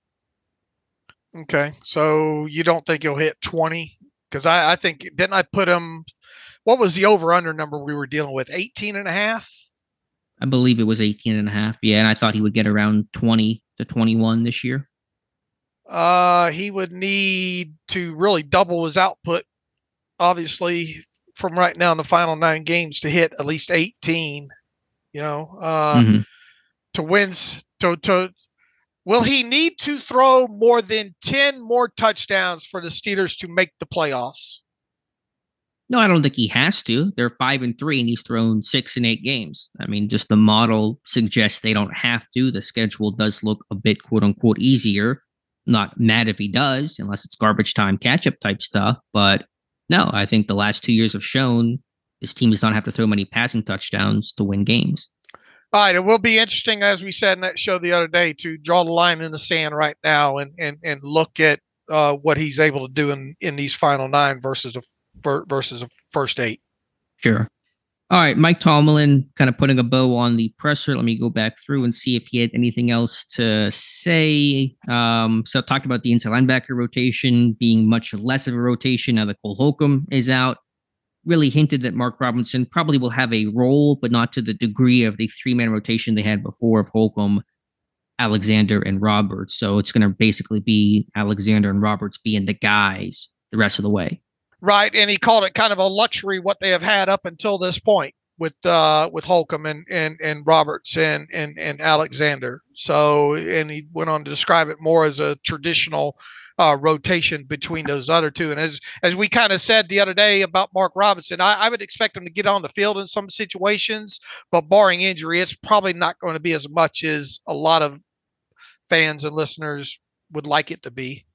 Okay. So you don't think he'll hit 20? Because I think, didn't I put him, what was the over-under number we were dealing with? 18.5? I believe it was 18 and a half. Yeah, and I thought he would get around 20 to 21 this year. He would need to really double his output, obviously, from right now in the final 9 games to hit at least 18. To wins. Will he need to throw more than 10 more touchdowns for the Steelers to make the playoffs? No, I don't think he has to. They're 5-3, and he's thrown 6 in 8 games. I mean, just the model suggests they don't have to. The schedule does look a bit "quote unquote" easier. Not mad if he does, unless it's garbage time catch-up type stuff. But no, I think the last 2 years have shown this team does not have to throw many passing touchdowns to win games. All right, it will be interesting, as we said in that show the other day, to draw the line in the sand right now and look at what he's able to do in these final 9 versus the first 8. Sure. All right, Mike Tomlin kind of putting a bow on the presser. Let me go back through and see if he had anything else to say. So talked about the inside linebacker rotation being much less of a rotation now that Cole Holcomb is out. Really hinted that Mark Robinson probably will have a role, but not to the degree of the 3-man rotation they had before of Holcomb, Alexander, and Roberts. So it's going to basically be Alexander and Roberts being the guys the rest of the way. Right, and he called it kind of a luxury what they have had up until this point with Holcomb and Roberts and Alexander. So, and he went on to describe it more as a traditional rotation between those other two. And as we kind of said the other day about Mark Robinson, I would expect him to get on the field in some situations, but barring injury, it's probably not going to be as much as a lot of fans and listeners would like it to be.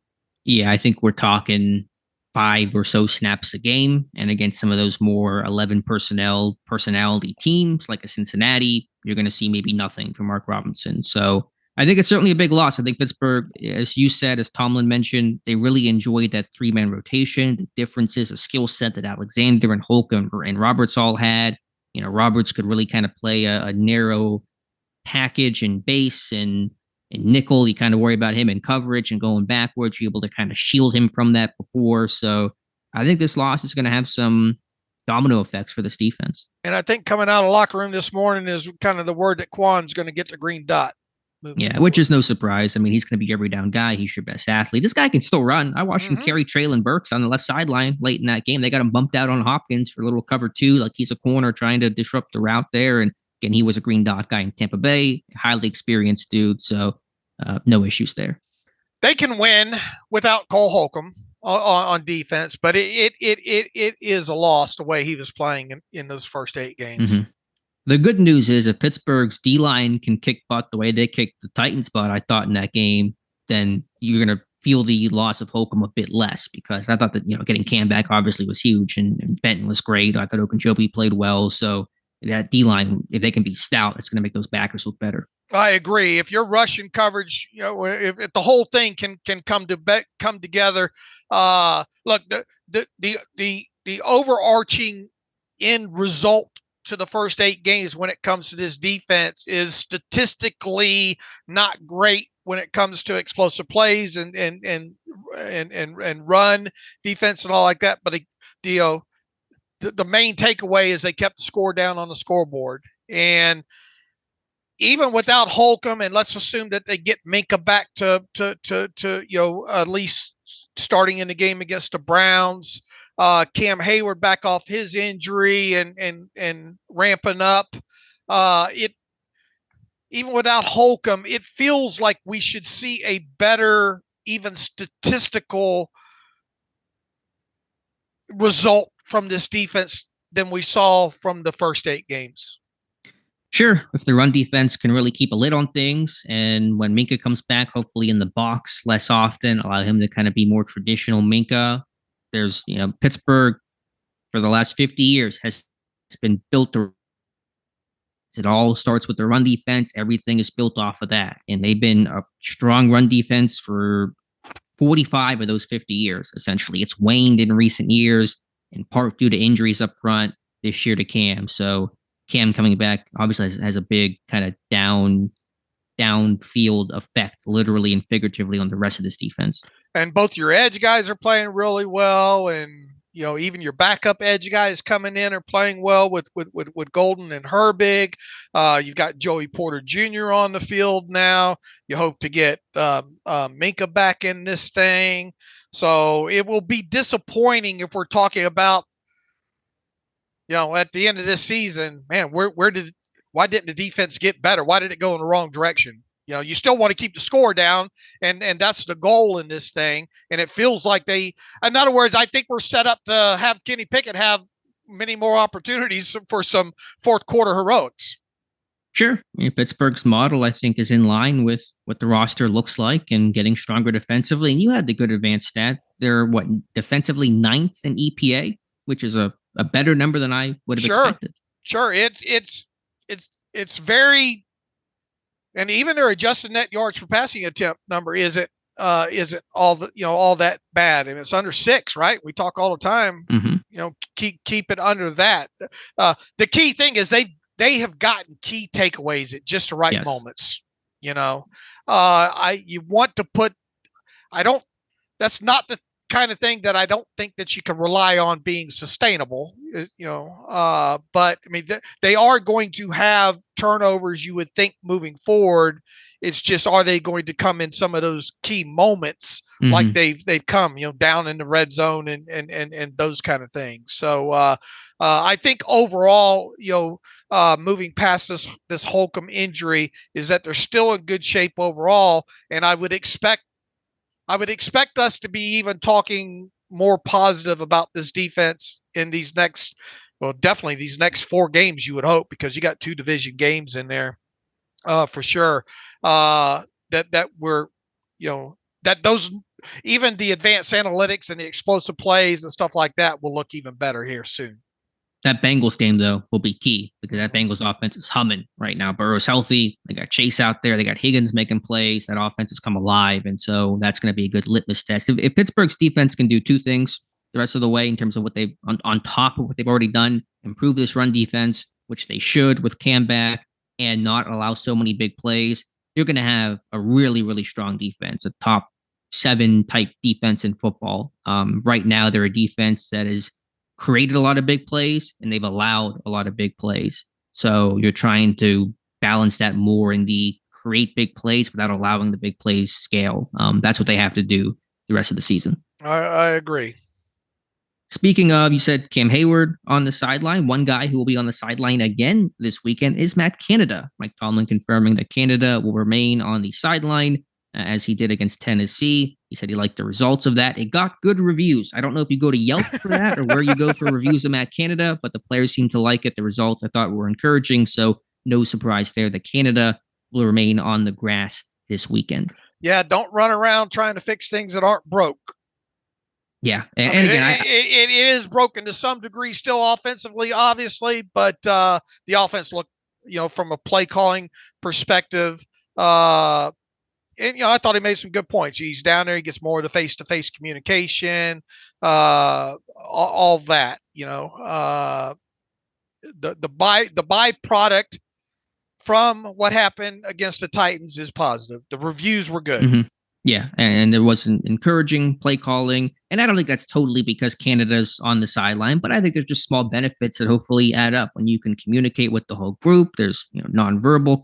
Yeah, I think we're talking 5 or so snaps a game, and against some of those more 11 personality teams like a Cincinnati, you're going to see maybe nothing from Mark Robinson. So I think it's certainly a big loss. I think Pittsburgh, as you said, as Tomlin mentioned, they really enjoyed that 3-man rotation. The differences, a skill set that Alexander and Holcomb and Roberts all had. Roberts could really kind of play a narrow package and base and nickel. You kind of worry about him in coverage and going backwards. You're able to kind of shield him from that before. So I think this loss is going to have some domino effects for this defense. And I think coming out of the locker room this morning is kind of the word that Quan's going to get the green dot. Yeah, forward. Which is no surprise. I mean, he's going to be every down guy. He's your best athlete. This guy can still run. I watched him carry Traylon Burks on the left sideline late in that game. They got him bumped out on Hopkins for a little cover 2, like he's a corner trying to disrupt the route there. And again, he was a green dot guy in Tampa Bay, highly experienced dude. So no issues there. They can win without Cole Holcomb on defense, but it is a loss the way he was playing in those first 8 games. Mm-hmm. The good news is if Pittsburgh's D-line can kick butt the way they kicked the Titans butt, I thought in that game, then you're going to feel the loss of Holcomb a bit less, because I thought that, getting Cam back obviously was huge, and Benton was great. I thought Ogunjobi played well. So that D-line, if they can be stout, it's going to make those backers look better. I agree. If your rushing coverage, if the whole thing can come together, look, the overarching end result to the first 8 games when it comes to this defense is statistically not great when it comes to explosive plays and run defense and all like that. But the main takeaway is they kept the score down on the scoreboard. And even without Holcomb, and let's assume that they get Minkah back to at least starting in the game against the Browns, Cam Hayward back off his injury and ramping up. Even without Holcomb, it feels like we should see a better, even statistical result from this defense than we saw from the first 8 games. Sure, if the run defense can really keep a lid on things, and when Minkah comes back, hopefully in the box less often, allow him to kind of be more traditional Minkah. There's, Pittsburgh for the last 50 years has been built to. It all starts with the run defense. Everything is built off of that. And they've been a strong run defense for 45 of those 50 years, essentially. It's waned in recent years, in part due to injuries up front this year to Cam. So Cam coming back obviously has a big kind of downfield effect, literally and figuratively, on the rest of this defense. And both your edge guys are playing really well, and even your backup edge guys coming in are playing well with Golden and Herbig. You've got Joey Porter Jr. on the field now. You hope to get Minkah back in this thing. So it will be disappointing if we're talking about, at the end of this season, man, why didn't the defense get better? Why did it go in the wrong direction? You still want to keep the score down, and that's the goal in this thing. And it feels like in other words, I think we're set up to have Kenny Pickett have many more opportunities for some fourth quarter heroics. Sure. Pittsburgh's model, I think, is in line with what the roster looks like and getting stronger defensively. And you had the good advanced stat. They're defensively 9th in EPA, which is a better number than I would have expected. Sure. It's very, and even their adjusted net yards per passing attempt number isn't all that bad. And it's under 6, right? We talk all the time. Mm-hmm. Keep it under that. The key thing is they have gotten key takeaways at just the right moments. You want to put. That's not the kind of thing that I don't think that you can rely on being sustainable. But I mean, they are going to have turnovers, you would think, moving forward. It's just, are they going to come in some of those key moments like they've come, down in the red zone and those kind of things. So I think overall, moving past this Holcomb injury, is that they're still in good shape overall, and I would expect us to be even talking more positive about this defense in definitely these next 4 games, you would hope, because you got 2 division games in there for sure. That we're, that those, even the advanced analytics and the explosive plays and stuff like that will look even better here soon. That Bengals game, though, will be key because that Bengals offense is humming right now. Burrow's healthy. They got Chase out there. They got Higgins making plays. That offense has come alive. And so that's going to be a good litmus test. If Pittsburgh's defense can do 2 things the rest of the way in terms of what they've on top of what they've already done, improve this run defense, which they should with Cam back, and not allow so many big plays, you're going to have a really, really strong defense, a top 7 type defense in football. Right now, they're a defense that is created a lot of big plays and they've allowed a lot of big plays. So you're trying to balance that more in the create big plays without allowing the big plays scale. That's what they have to do the rest of the season. I agree. Speaking of, you said Cam Hayward on the sideline. One guy who will be on the sideline again this weekend is Matt Canada. Mike Tomlin confirming that Canada will remain on the sideline as he did against Tennessee. He said he liked the results of that. It got good reviews. I don't know if you go to Yelp for that or where you go for reviews of Matt Canada, but the players seemed to like it. The results I thought were encouraging. So no surprise there that Canada will remain on the grass this weekend. Yeah, don't run around trying to fix things that aren't broke. Yeah. And again, it is broken to some degree still offensively, obviously, but the offense looked, from a play calling perspective, and, I thought he made some good points. He's down there. He gets more of the face-to-face communication, all that, the byproduct from what happened against the Titans is positive. The reviews were good. Mm-hmm. Yeah. And there was an encouraging play calling. And I don't think that's totally because Canada's on the sideline, but I think there's just small benefits that hopefully add up when you can communicate with the whole group. There's nonverbal,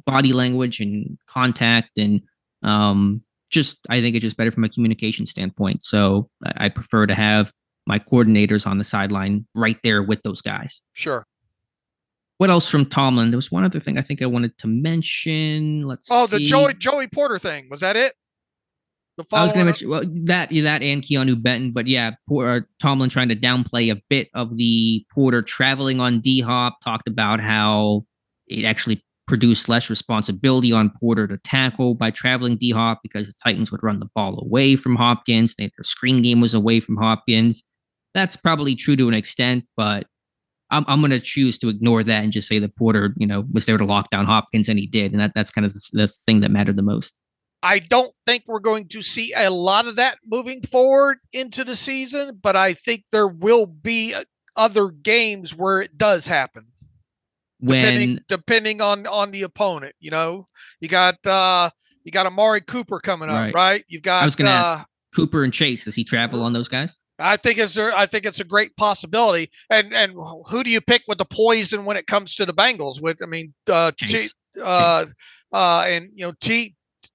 body language and contact, and I think it's just better from a communication standpoint. So I prefer to have my coordinators on the sideline right there with those guys. Sure. What else from Tomlin? There was one other thing I think I wanted to mention. Let's see. The Joey Porter thing. Was that it? I was going to mention that and Keanu Benton, but yeah, Tomlin trying to downplay a bit of the Porter traveling on D-Hop, talked about how it actually produced less responsibility on Porter to tackle by traveling D-Hop because the Titans would run the ball away from Hopkins. Their screen game was away from Hopkins. That's probably true to an extent, but I'm going to choose to ignore that and just say that Porter, was there to lock down Hopkins, and he did. And that's kind of the thing that mattered the most. I don't think we're going to see a lot of that moving forward into the season, but I think there will be other games where it does happen. Depending on the opponent, you got Amari Cooper coming up, right? You've got. I was going to ask Cooper and Chase. Does he travel on those guys? I think it's a great possibility. And who do you pick with the poison when it comes to the Bengals? Chase. And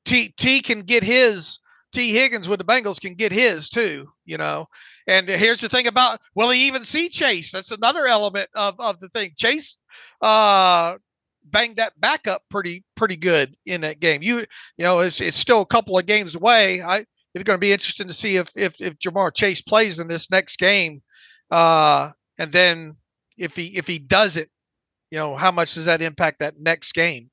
T can get his. T Higgins with the Bengals can get his too. And here's the thing about, will he even see Chase? That's another element of the thing. Chase banged that back up pretty good in that game. It's still a couple of games away. It's going to be interesting to see if Jamar Chase plays in this next game, and then if he doesn't, how much does that impact that next game?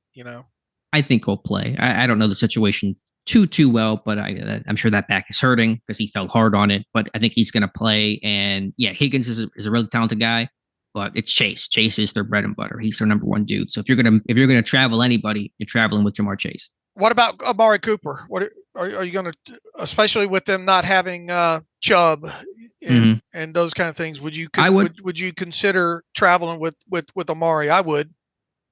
I think he'll play. I don't know the situation too well, but I'm sure that back is hurting because he fell hard on it. But I think he's going to play. And yeah, Higgins is a really talented guy, but it's Chase. Chase is their bread and butter. He's their number one dude. So if you're gonna travel anybody, you're traveling with Jamar Chase. What about Amari Cooper? What are you going to, especially with them not having Chubb and those kind of things? Would you consider traveling with Amari? I would.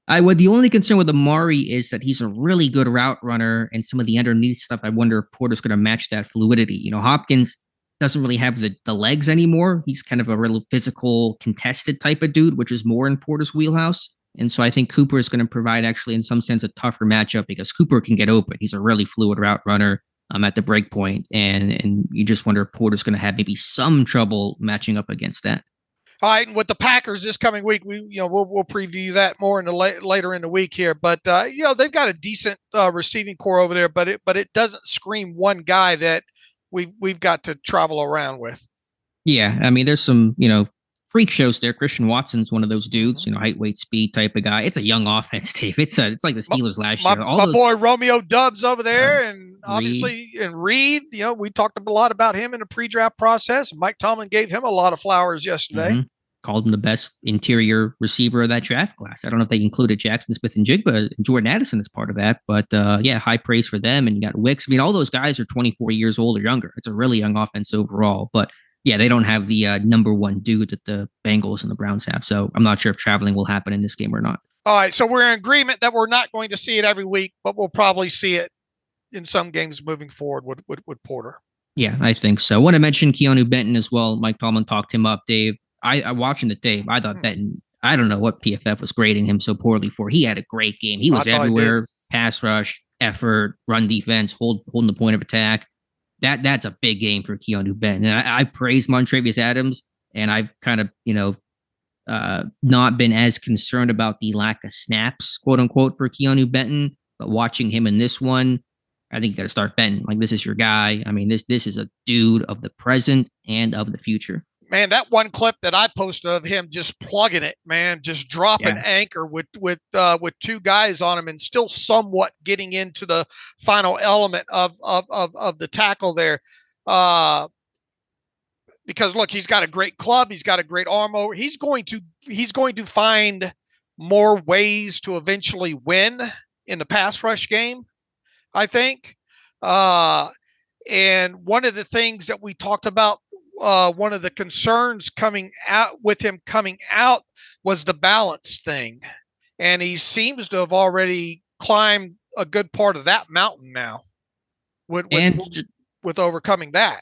The only concern with Amari is that he's a really good route runner, and some of the underneath stuff, I wonder if Porter's going to match that fluidity. Hopkins doesn't really have the legs anymore. He's kind of a real physical, contested type of dude, which is more in Porter's wheelhouse. And so I think Cooper is going to provide, actually, in some sense, a tougher matchup because Cooper can get open. He's a really fluid route runner at the break point, and you just wonder if Porter's going to have maybe some trouble matching up against that. All right, and with the Packers this coming week, we'll preview that more in the later in the week here. But they've got a decent receiving core over there, but it doesn't scream one guy that we've got to travel around with. Yeah, I mean, there's some freak shows there. Christian Watson's one of those dudes, height, weight, speed type of guy. It's a young offense, Dave. It's like the Steelers last year. My boy Romeo Doubs over there, and obviously Reed. We talked a lot about him in the pre-draft process. Mike Tomlin gave him a lot of flowers yesterday. Called him the best interior receiver of that draft class. I don't know if they included Jackson Smith and Jigba and Jordan Addison as part of that, but high praise for them. And you got Wicks. I mean, all those guys are 24 years old or younger. It's a really young offense overall, but yeah, they don't have the number one dude that the Bengals and the Browns have. So I'm not sure if traveling will happen in this game or not. All right. So we're in agreement that we're not going to see it every week, but we'll probably see it in some games moving forward with Porter. Yeah, I think so. I want to mention Keanu Benton as well. Mike Tomlin talked him up, Dave. I watching the tape, I thought Benton, I don't know what PFF was grading him so poorly for. He had a great game. He was everywhere. Pass rush, effort, run defense, holding the point of attack. That's a big game for Keanu Benton. And I praised Montravius Adams, and I've kind of, not been as concerned about the lack of snaps, quote unquote, for Keanu Benton. But watching him in this one, I think you got to start Benton. Like, this is your guy. I mean, this is a dude of the present and of the future. Man, that one clip that I posted of him just plugging it, man, just dropping anchor with two guys on him and still somewhat getting into the final element of the tackle there. Because look, he's got a great club, he's got a great arm over. He's going to find more ways to eventually win in the pass rush game, I think. And one of the things that we talked about, one of the concerns coming out was the balance thing. And he seems to have already climbed a good part of that mountain now with overcoming that.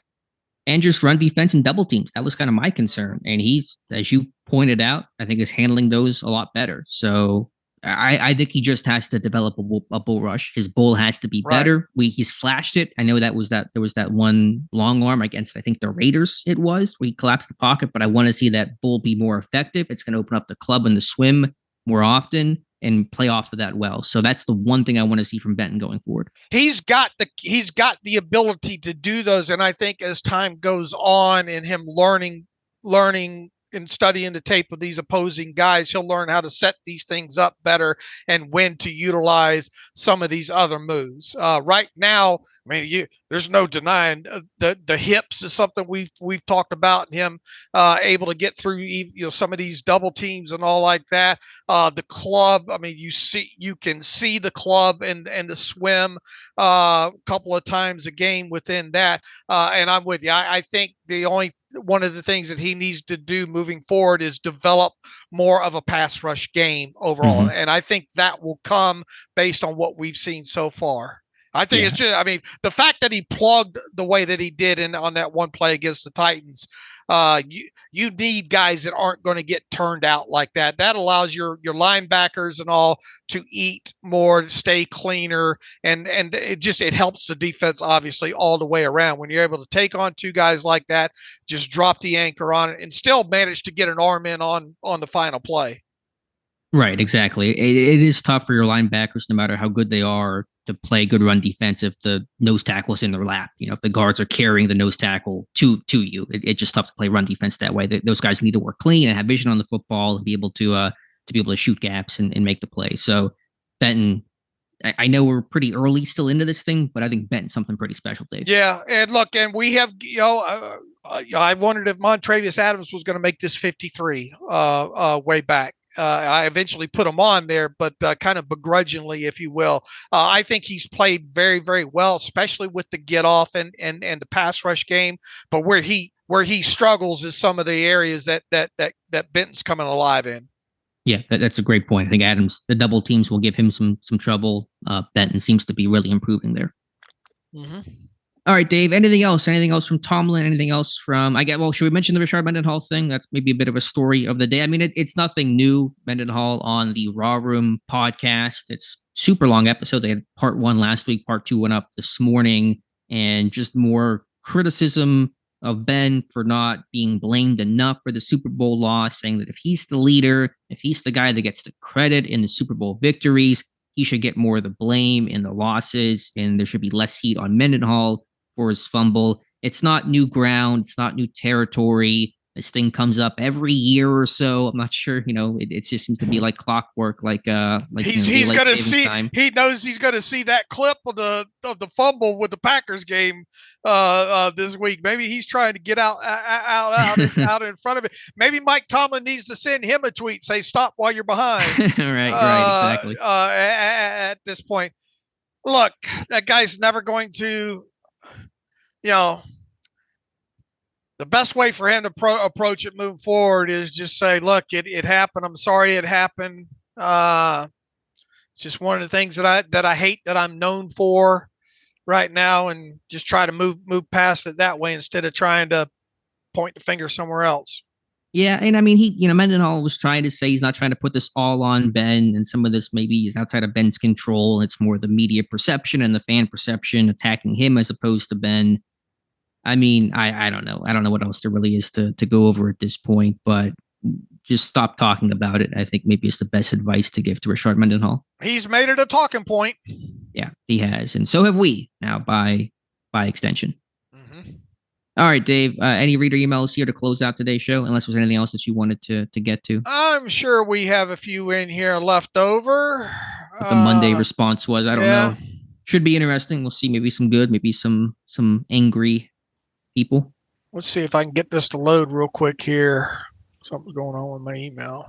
And just run defense and double teams. That was kind of my concern. And he's, as you pointed out, I think is handling those a lot better. So I think he just has to develop a bull rush. His bull has to be better. He's flashed it. I know there was that one long arm against, I think, the Raiders it was, where he collapsed the pocket, but I want to see that bull be more effective. It's going to open up the club and the swim more often and play off of that well. So that's the one thing I want to see from Benton going forward. He's got the ability to do those. And I think as time goes on and him learning and studying the tape of these opposing guys, he'll learn how to set these things up better and when to utilize some of these other moves. Right now, I mean, there's no denying the hips is something we've talked about, and him able to get through some of these double teams and all like that. The club, I mean, you can see the club and the swim a couple of times a game within that. And I'm with you. I think one of the things that he needs to do moving forward is develop more of a pass rush game overall. And I think that will come based on what we've seen so far. I think it's just, I mean, the fact that he plugged the way that he did on that one play against the Titans, you need guys that aren't going to get turned out like that. That allows your linebackers and all to eat more, stay cleaner, and it helps the defense obviously all the way around. When you're able to take on two guys like that, just drop the anchor on it and still manage to get an arm in on the final play. Right, exactly. It is tough for your linebackers, no matter how good they are, to play good run defense if the nose tackle's in their lap. If the guards are carrying the nose tackle to you, it's just tough to play run defense that way. Those guys need to work clean and have vision on the football and be able to shoot gaps and make the play. So Benton, I know we're pretty early still into this thing, but I think Benton's something pretty special, Dave. Yeah, and look, and we have, I wondered if Montravius Adams was going to make this 53 way back. I eventually put him on there, but kind of begrudgingly, if you will. I think he's played very, very well, especially with the get off and the pass rush game. But where he struggles is some of the areas that Benton's coming alive in. Yeah, that's a great point. I think Adams, the double teams will give him some trouble. Benton seems to be really improving there. Mm-hmm. All right, Dave, anything else? Anything else from Tomlin? Anything else from, should we mention the Rashard Mendenhall thing? That's maybe a bit of a story of the day. I mean, it's nothing new. Mendenhall on the Raw Room podcast. It's super long episode. They had part 1 last week. Part 2 went up this morning, and just more criticism of Ben for not being blamed enough for the Super Bowl loss, saying that if he's the leader, if he's the guy that gets the credit in the Super Bowl victories, he should get more of the blame in the losses, and there should be less heat on Mendenhall for his fumble. It's not new ground. It's not new territory. This thing comes up every year or so. I'm not sure, it just seems to be like clockwork, like he's going to see time. He knows he's going to see that clip of the fumble with the Packers game this week. Maybe he's trying to get out in front of it. Maybe Mike Tomlin needs to send him a tweet, say stop while you're behind. right, exactly. At this point, look, that guy's never going to, the best way for him to approach it moving forward is just say, look, it happened. I'm sorry it happened. It's just one of the things that I hate, that I'm known for right now, and just try to move past it that way instead of trying to point the finger somewhere else. Yeah, and I mean, Mendenhall was trying to say he's not trying to put this all on Ben, and some of this maybe is outside of Ben's control. It's more the media perception and the fan perception attacking him as opposed to Ben. I mean, I don't know. I don't know what else there really is to go over at this point, but just stop talking about it. I think maybe it's the best advice to give to Rashard Mendenhall. He's made it a talking point. Yeah, he has. And so have we now by extension. Mm-hmm. All right, Dave, any reader emails here to close out today's show, unless there's anything else that you wanted to get to? I'm sure we have a few in here left over. What the Monday response was, I don't know. Should be interesting. We'll see, maybe some good, maybe some angry people. Let's see if I can get this to load real quick here. Something's going on with my email.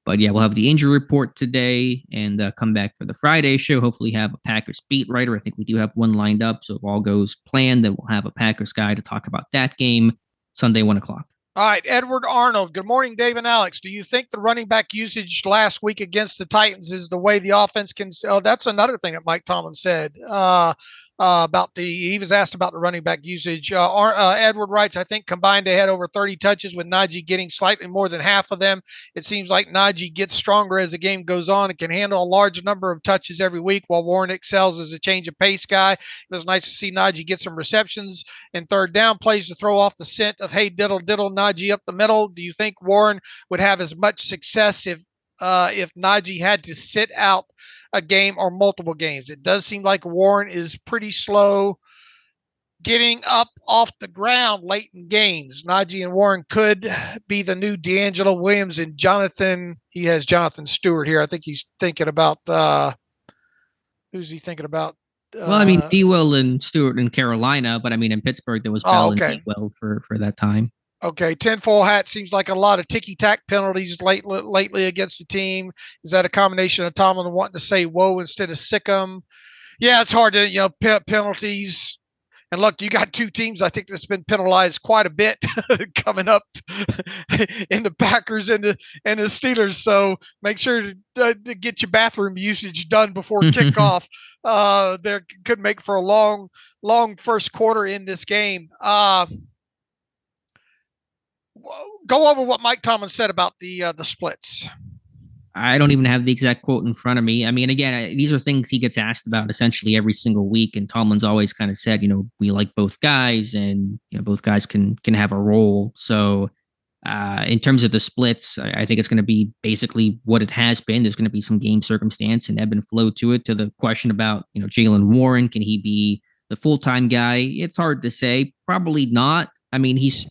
But yeah, we'll have the injury report today and come back for the Friday show. Hopefully have a Packers beat writer. I think we do have one lined up. So if all goes planned, then we'll have a Packers guy to talk about that game Sunday, 1:00. All right. Edward Arnold. Good morning, Dave and Alex. Do you think the running back usage last week against the Titans is the way the offense can? Oh, that's another thing that Mike Tomlin said. He was asked about the running back usage. Edward writes, I think combined they had over 30 touches, with Najee getting slightly more than half of them. It seems like Najee gets stronger as the game goes on and can handle a large number of touches every week, while Warren excels as a change of pace guy. It was nice to see Najee get some receptions and third down plays to throw off the scent of, hey, diddle, Najee up the middle. Do you think Warren would have as much success if Najee had to sit out a game or multiple games? It does seem like Warren is pretty slow getting up off the ground late in games. Najee and Warren could be the new D'Angelo Williams and Jonathan. He has Jonathan Stewart here. I think he's thinking about who's he thinking about? Well, I mean, D-Will and Stewart in Carolina, but I mean, in Pittsburgh, there was Bell and D-Will for that time. Okay, tinfoil hat seems like a lot of ticky-tack penalties lately against the team. Is that a combination of Tomlin wanting to say whoa instead of sick 'em? Yeah, it's hard to, penalties. And look, you got two teams I think that's been penalized quite a bit coming up in the Packers and the Steelers. So make sure to get your bathroom usage done before kickoff. There could make for a long first quarter in this game. Go over what Mike Tomlin said about the splits. I don't even have the exact quote in front of me. I mean, again, these are things he gets asked about essentially every single week. And Tomlin's always kind of said, we like both guys, and both guys can have a role. So in terms of the splits, I think it's going to be basically what it has been. There's going to be some game circumstance and ebb and flow to it. To the question about Jaylen Warren, can he be the full-time guy? It's hard to say. Probably not. I mean, he's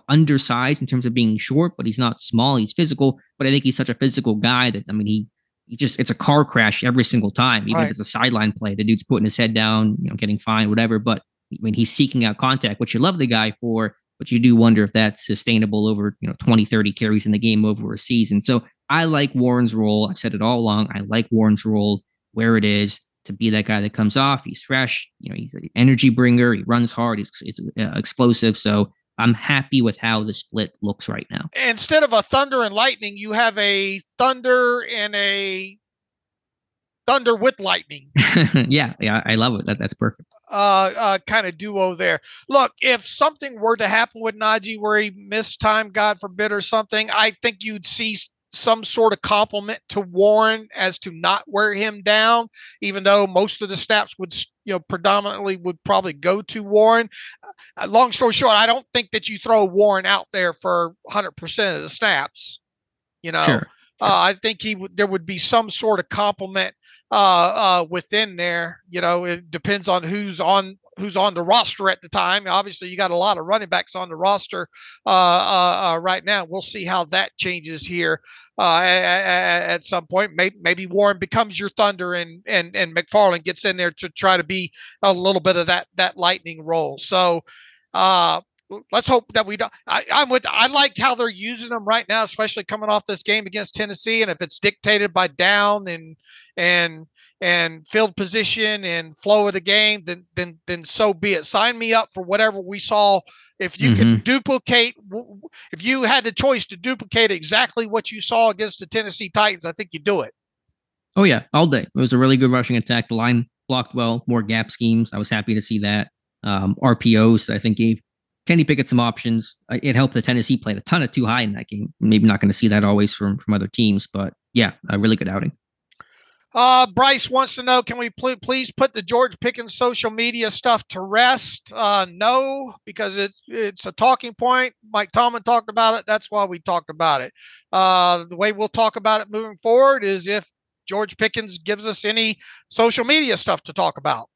undersized in terms of being short, but he's not small. He's physical, but I think he's such a physical guy that, I mean, he just, it's a car crash every single time. Even if it's a sideline play, the dude's putting his head down, getting fined, whatever. But when he's seeking out contact, which you love the guy for, but you do wonder if that's sustainable over, 20, 30 carries in the game over a season. So I like Warren's role. I've said it all along. I like Warren's role where it is, to be that guy that comes off. He's fresh. He's an energy bringer. He runs hard. He's explosive. So I'm happy with how the split looks right now. Instead of a thunder and lightning, you have a thunder and a thunder with lightning. yeah, I love it. That's perfect. Kind of duo there. Look, if something were to happen with Najee where he missed time, God forbid, or something, I think you'd see some sort of compliment to Warren as to not wear him down, even though most of the snaps would, predominantly would probably go to Warren. Long story short, I don't think that you throw Warren out there for 100% of the snaps. Sure. I think there would be some sort of compliment within there. It depends on who's on the roster at the time. Obviously, you got a lot of running backs on the roster right now. We'll see how that changes here at some point. Maybe Warren becomes your thunder, and McFarland gets in there to try to be a little bit of that lightning role. So let's hope that we don't. I like how they're using them right now, especially coming off this game against Tennessee. And if it's dictated by down and field position and flow of the game, then so be it. Sign me up for whatever we saw. If you can duplicate, if you had the choice to duplicate exactly what you saw against the Tennessee Titans, I think you do it. Oh yeah, all day. It was a really good rushing attack. The line blocked well, more gap schemes. I was happy to see that. RPOs, I think, gave Kenny Pickett some options. It helped the Tennessee played a ton of too high in that game. Maybe not going to see that always from other teams, but yeah, a really good outing. Bryce wants to know, can we please put the George Pickens social media stuff to rest? No, because it's a talking point. Mike Tomlin talked about it. That's why we talked about it. The way we'll talk about it moving forward is if George Pickens gives us any social media stuff to talk about.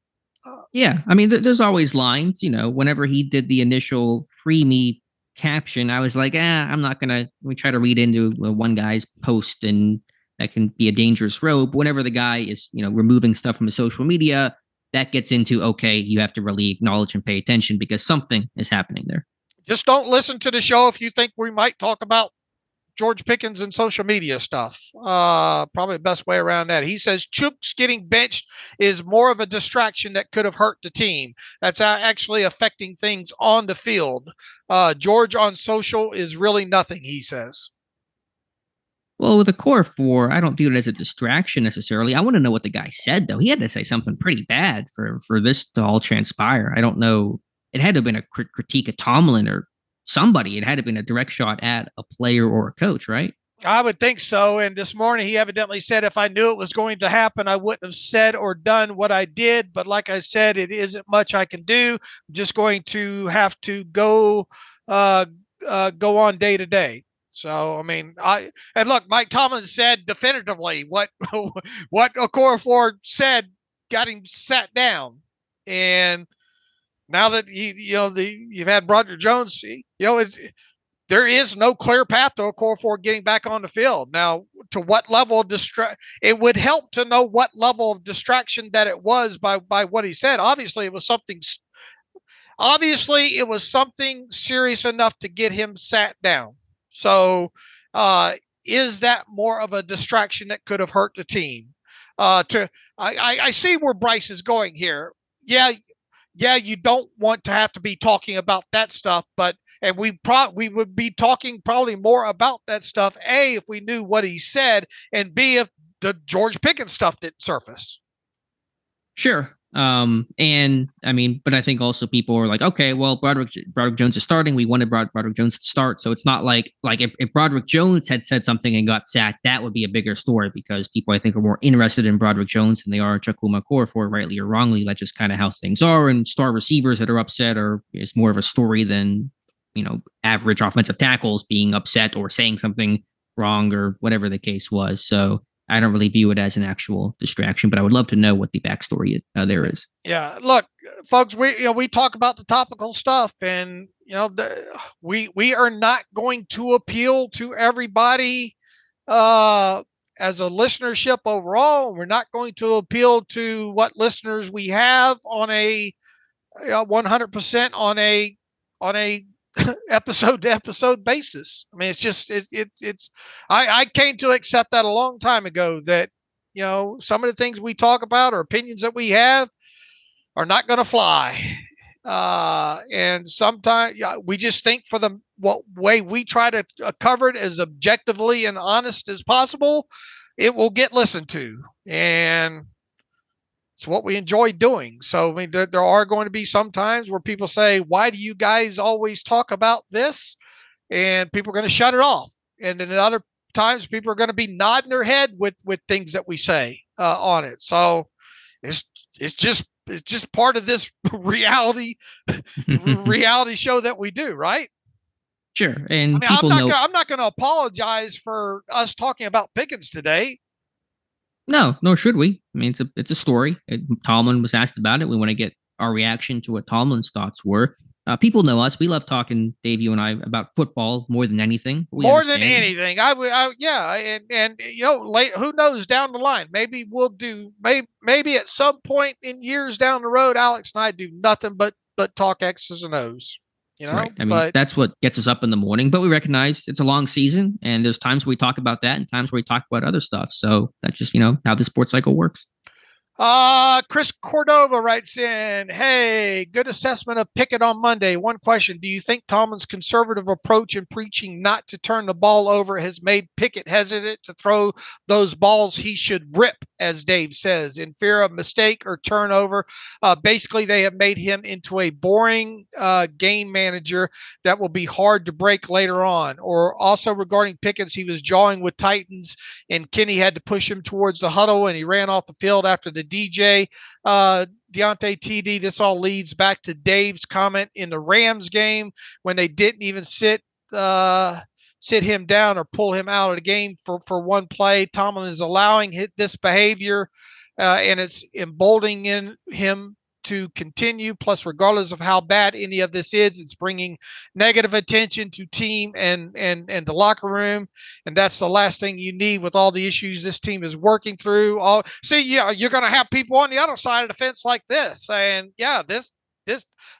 Yeah, I mean, there's always lines. Whenever he did the initial free me caption, I was like, I'm not going to try to read into one guy's post, and that can be a dangerous road. But whenever the guy is, removing stuff from his social media, that gets into, okay, you have to really acknowledge and pay attention because something is happening there. Just don't listen to the show if you think we might talk about George Pickens and social media stuff. Probably the best way around that. He says Chooks getting benched is more of a distraction that could have hurt the team. That's actually affecting things on the field. George on social is really nothing, he says. Well, with a core four, I don't view it as a distraction necessarily. I want to know what the guy said, though. He had to say something pretty bad for this to all transpire. I don't know. It had to have been a critique of Tomlin or somebody. It had to have been a direct shot at a player or a coach, right? I would think so. And this morning, he evidently said, if I knew it was going to happen, I wouldn't have said or done what I did. But like I said, it isn't much I can do. I'm just going to have to go on day to day. So, I mean, and look, Mike Tomlin said definitively what Okorafor said got him sat down. And now that you've had Broderick Jones, there is no clear path to Okorafor getting back on the field. Now, to what level of it would help to know what level of distraction that it was by what he said. Obviously, it was something serious enough to get him sat down. So, is that more of a distraction that could have hurt the team? I see where Bryce is going here. Yeah, yeah, you don't want to have to be talking about that stuff, and we would be talking probably more about that stuff, A, if we knew what he said, and B, if the George Pickens stuff didn't surface. Sure. And I mean, but I think also people are like, okay, well, Broderick Jones is starting. We wanted Broderick Jones to start. So it's not like if Broderick Jones had said something and got sacked, that would be a bigger story because people, I think, are more interested in Broderick Jones than they are in Chukwuma Okorafor, rightly or wrongly. That's just kind of how things are. And star receivers that are upset is more of a story than, average offensive tackles being upset or saying something wrong or whatever the case was. So I don't really view it as an actual distraction, but I would love to know what the backstory there is. Yeah, look, folks, we talk about the topical stuff, and we are not going to appeal to everybody as a listenership overall. We're not going to appeal to what listeners we have on a 100% on a episode to episode basis. I mean, it's just I came to accept that a long time ago that some of the things we talk about or opinions that we have are not going to fly, and sometimes we just think for the way we try to cover it as objectively and honest as possible, it will get listened to, and it's what we enjoy doing. So, I mean, there are going to be some times where people say, why do you guys always talk about this? And people are going to shut it off. And then at other times, people are going to be nodding their head with things that we say on it. So it's just part of this reality show that we do, right? Sure. And I mean, I'm not going to apologize for us talking about Pickens today. No, nor should we. I mean, it's a story. Tomlin was asked about it. We want to get our reaction to what Tomlin's thoughts were. People know us. We love talking, Dave, you and I, about football more than anything. More than anything. Yeah. And who knows down the line? Maybe we'll do, maybe at some point in years down the road, Alex and I do nothing but talk X's and O's. Right. I mean, that's what gets us up in the morning, but we recognize it's a long season and there's times where we talk about that and times where we talk about other stuff. So that's just, how the sports cycle works. Chris Cordova writes in, hey, good assessment of Pickett on Monday. One question. Do you think Tomlin's conservative approach in preaching not to turn the ball over has made Pickett hesitant to throw those balls he should rip, as Dave says, in fear of mistake or turnover? Basically, they have made him into a boring game manager that will be hard to break later on. Or also regarding Pickens, he was jawing with Titans and Kenny had to push him towards the huddle and he ran off the field after the DJ. Deontay TD, this all leads back to Dave's comment in the Rams game when they didn't even sit him down or pull him out of the game for one play. Tomlin is allowing this behavior and it's emboldening him to continue. Plus, regardless of how bad any of this is, it's bringing negative attention to team and the locker room. And that's the last thing you need with all the issues this team is working through. You're going to have people on the other side of the fence like this saying, yeah, this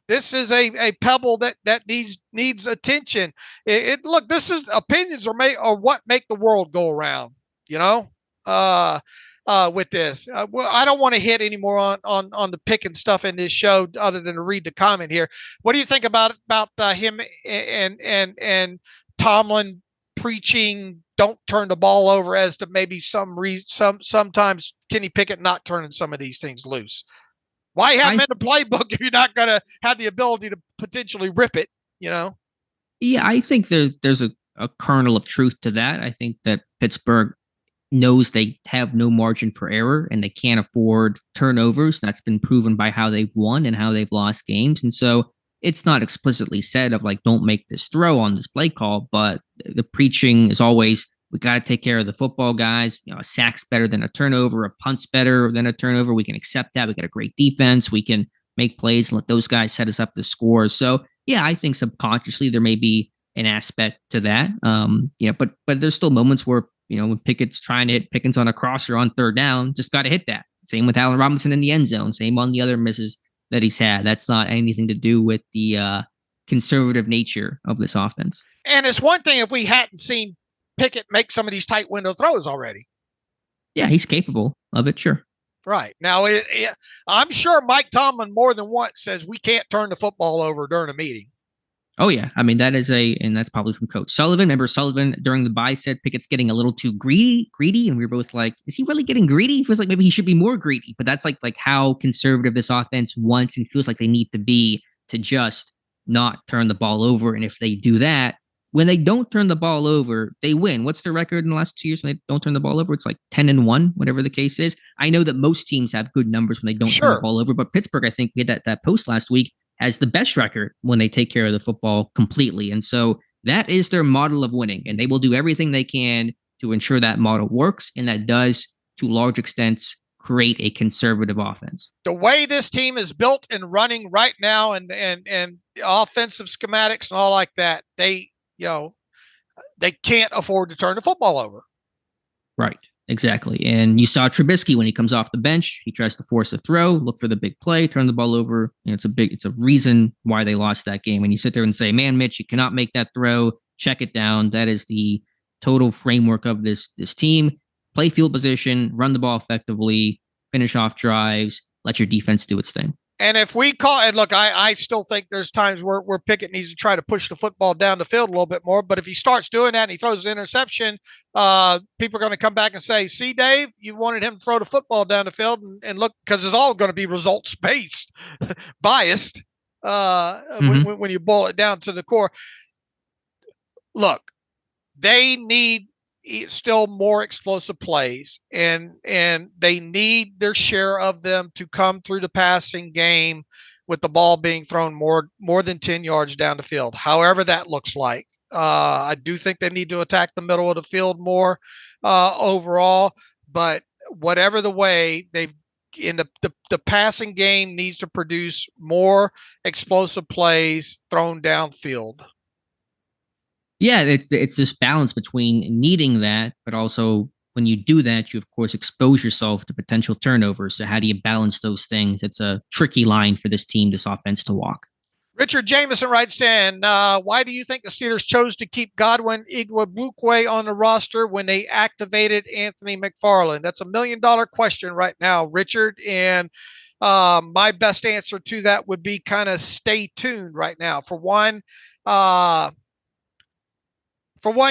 is a pebble that needs attention. Look, this is opinions are what make the world go around, with this. Well, I don't want to hit any more on the pick and stuff in this show other than to read the comment here. What do you think about him and Tomlin preaching don't turn the ball over as to maybe sometimes Kenny Pickett not turning some of these things loose? Why have him in the playbook if you're not going to have the ability to potentially rip it, Yeah, I think there's a kernel of truth to that. I think that Pittsburgh knows they have no margin for error and they can't afford turnovers. That's been proven by how they've won and how they've lost games. And so it's not explicitly said of like, don't make this throw on this play call, but the preaching is always, we got to take care of the football guys. A sack's better than a turnover, a punt's better than a turnover. We can accept that. We got a great defense. We can make plays and let those guys set us up to score. So yeah, I think subconsciously there may be an aspect to that. But there's still moments where, when Pickett's trying to hit Pickens on a crosser on third down, just got to hit that. Same with Allen Robinson in the end zone. Same on the other misses that he's had. That's not anything to do with the conservative nature of this offense. And it's one thing if we hadn't seen Pickett make some of these tight window throws already. Yeah, he's capable of it, sure. Right. Now, I'm sure Mike Tomlin more than once says we can't turn the football over during a meeting. Oh, yeah. I mean, and that's probably from Coach Sullivan. Remember, Sullivan during the bye said Pickett's getting a little too greedy. And we were both like, is he really getting greedy? It feels like maybe he should be more greedy. But that's like how conservative this offense wants and feels like they need to be to just not turn the ball over. And if they do that, when they don't turn the ball over, they win. What's their record in the last 2 years when they don't turn the ball over? It's like 10-1, whatever the case is. I know that most teams have good numbers when they don't turn the ball over, but Pittsburgh, I think we had that post last week, has the best record when they take care of the football completely. And so that is their model of winning. And they will do everything they can to ensure that model works. And that does, to large extents, create a conservative offense. The way this team is built and running right now and offensive schematics and all like that, they can't afford to turn the football over. Right. Exactly. And you saw Trubisky when he comes off the bench, he tries to force a throw, look for the big play, turn the ball over. It's a reason why they lost that game. When you sit there and say, man, Mitch, you cannot make that throw, check it down. That is the total framework of this team. Play field position, run the ball effectively, finish off drives, let your defense do its thing. And if we call, and look, I still think there's times where Pickett needs to try to push the football down the field a little bit more. But if he starts doing that and he throws an interception, people are going to come back and say, see, Dave, you wanted him to throw the football down the field and look, because it's all going to be results based, biased when you boil it down to the core. Look, they need still more explosive plays, and they need their share of them to come through the passing game with the ball being thrown more than 10 yards down the field, however that looks like. I do think they need to attack the middle of the field more overall, but whatever the way, they've in the passing game needs to produce more explosive plays thrown downfield. Yeah, it's this balance between needing that, but also when you do that, you of course expose yourself to potential turnovers. So how do you balance those things? It's a tricky line for this team, this offense to walk. Richard Jameson writes in, why do you think the Steelers chose to keep Godwin Igwebuike on the roster when they activated Anthony McFarland? That's $1 million question right now, Richard. And my best answer to that would be kind of stay tuned right now. For one,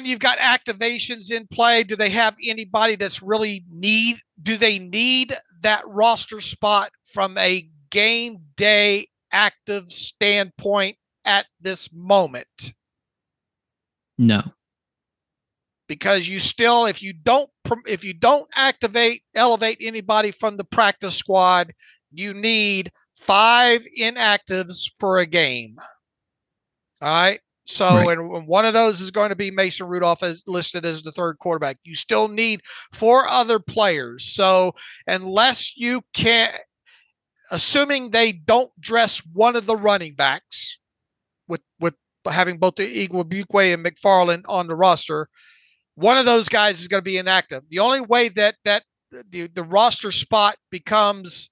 you've got activations in play. Do they have anybody that's really do they need that roster spot from a game day active standpoint at this moment? No. Because you still, if you don't elevate anybody from the practice squad, you need 5 inactives for a game. All right. So, right. And one of those is going to be Mason Rudolph, as listed as the third quarterback. You still need 4 other players. So unless you can, assuming they don't dress one of the running backs with having both the Igwebuike and McFarland on the roster, one of those guys is going to be inactive. The only way that the roster spot becomes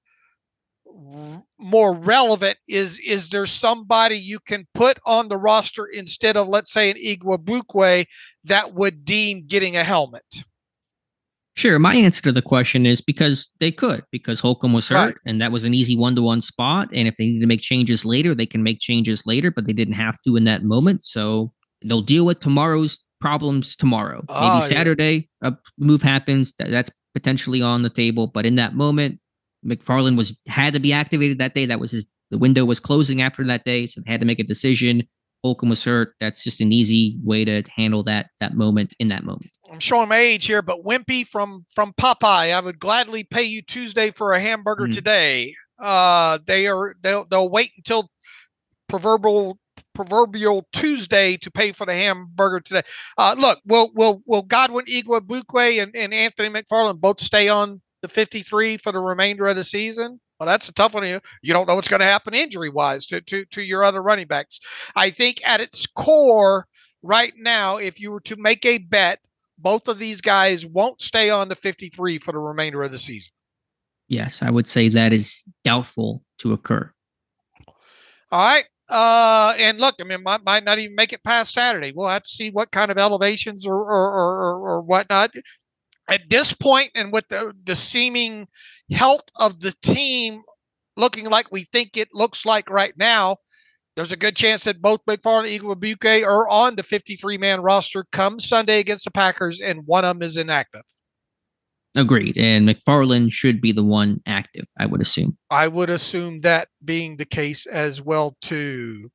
more relevant is there somebody you can put on the roster instead of, let's say, an Igwebuike that would deem getting a helmet? Sure. My answer to the question is because Holcomb was hurt, right, and that was an easy 1-to-1 spot. And if they need to make changes later, they can make changes later, but they didn't have to in that moment. So they'll deal with tomorrow's problems tomorrow. Maybe Saturday, a move happens. That's potentially on the table. But in that moment, McFarland had to be activated that day. The window was closing after that day, so they had to make a decision. Holcomb was hurt. That's just an easy way to handle that moment in that moment. I'm showing my age here, but Wimpy from Popeye, I would gladly pay you Tuesday for a hamburger today. They'll wait until proverbial Tuesday to pay for the hamburger today. Look, will Godwin Igwebuike and Anthony McFarland both stay on the 53 for the remainder of the season? Well, that's a tough one. You don't know what's going to happen injury-wise to your other running backs. I think at its core right now, if you were to make a bet, both of these guys won't stay on the 53 for the remainder of the season. Yes, I would say that is doubtful to occur. All right. And look, I mean, might not even make it past Saturday. We'll have to see what kind of elevations or whatnot. at this point, and with the seeming health of the team looking like we think it looks like right now, there's a good chance that both McFarland and Igwebuike are on the 53-man roster come Sunday against the Packers, and one of them is inactive. Agreed. And McFarland should be the one active, I would assume. I would assume that being the case as well, too.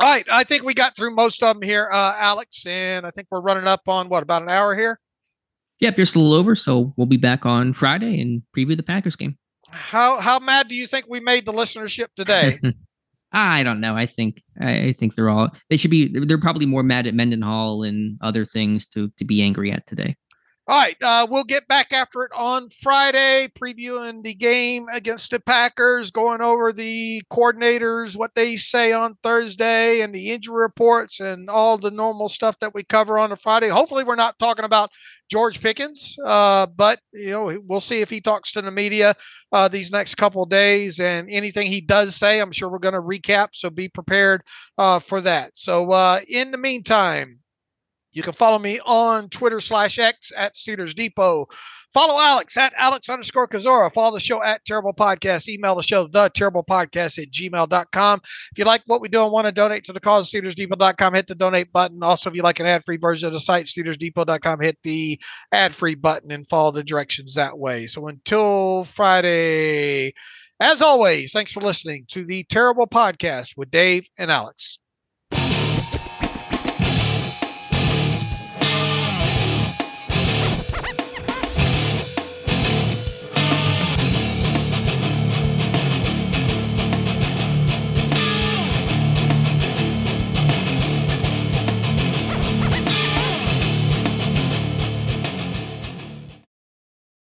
All right. I think we got through most of them here, Alex, and I think we're running up on, about an hour here? Yep, just a little over. So we'll be back on Friday and preview the Packers game. How mad do you think we made the listenership today? I don't know. I think they're probably more mad at Mendenhall and other things to be angry at today. All right, we'll get back after it on Friday, previewing the game against the Packers, going over the coordinators, what they say on Thursday, and the injury reports and all the normal stuff that we cover on a Friday. Hopefully we're not talking about George Pickens, but we'll see if he talks to the media these next couple of days, and anything he does say, I'm sure we're going to recap, so be prepared for that. So in the meantime, you can follow me on Twitter/X at Steelers Depot. Follow Alex at Alex_Kozora. Follow the show at Terrible Podcast. Email the show, theterriblepodcast@gmail.com. If you like what we do and want to donate to the cause, SteelersDepot.com, hit the donate button. Also, if you like an ad-free version of the site, SteelersDepot.com, hit the ad-free button and follow the directions that way. So until Friday, as always, thanks for listening to the Terrible Podcast with Dave and Alex.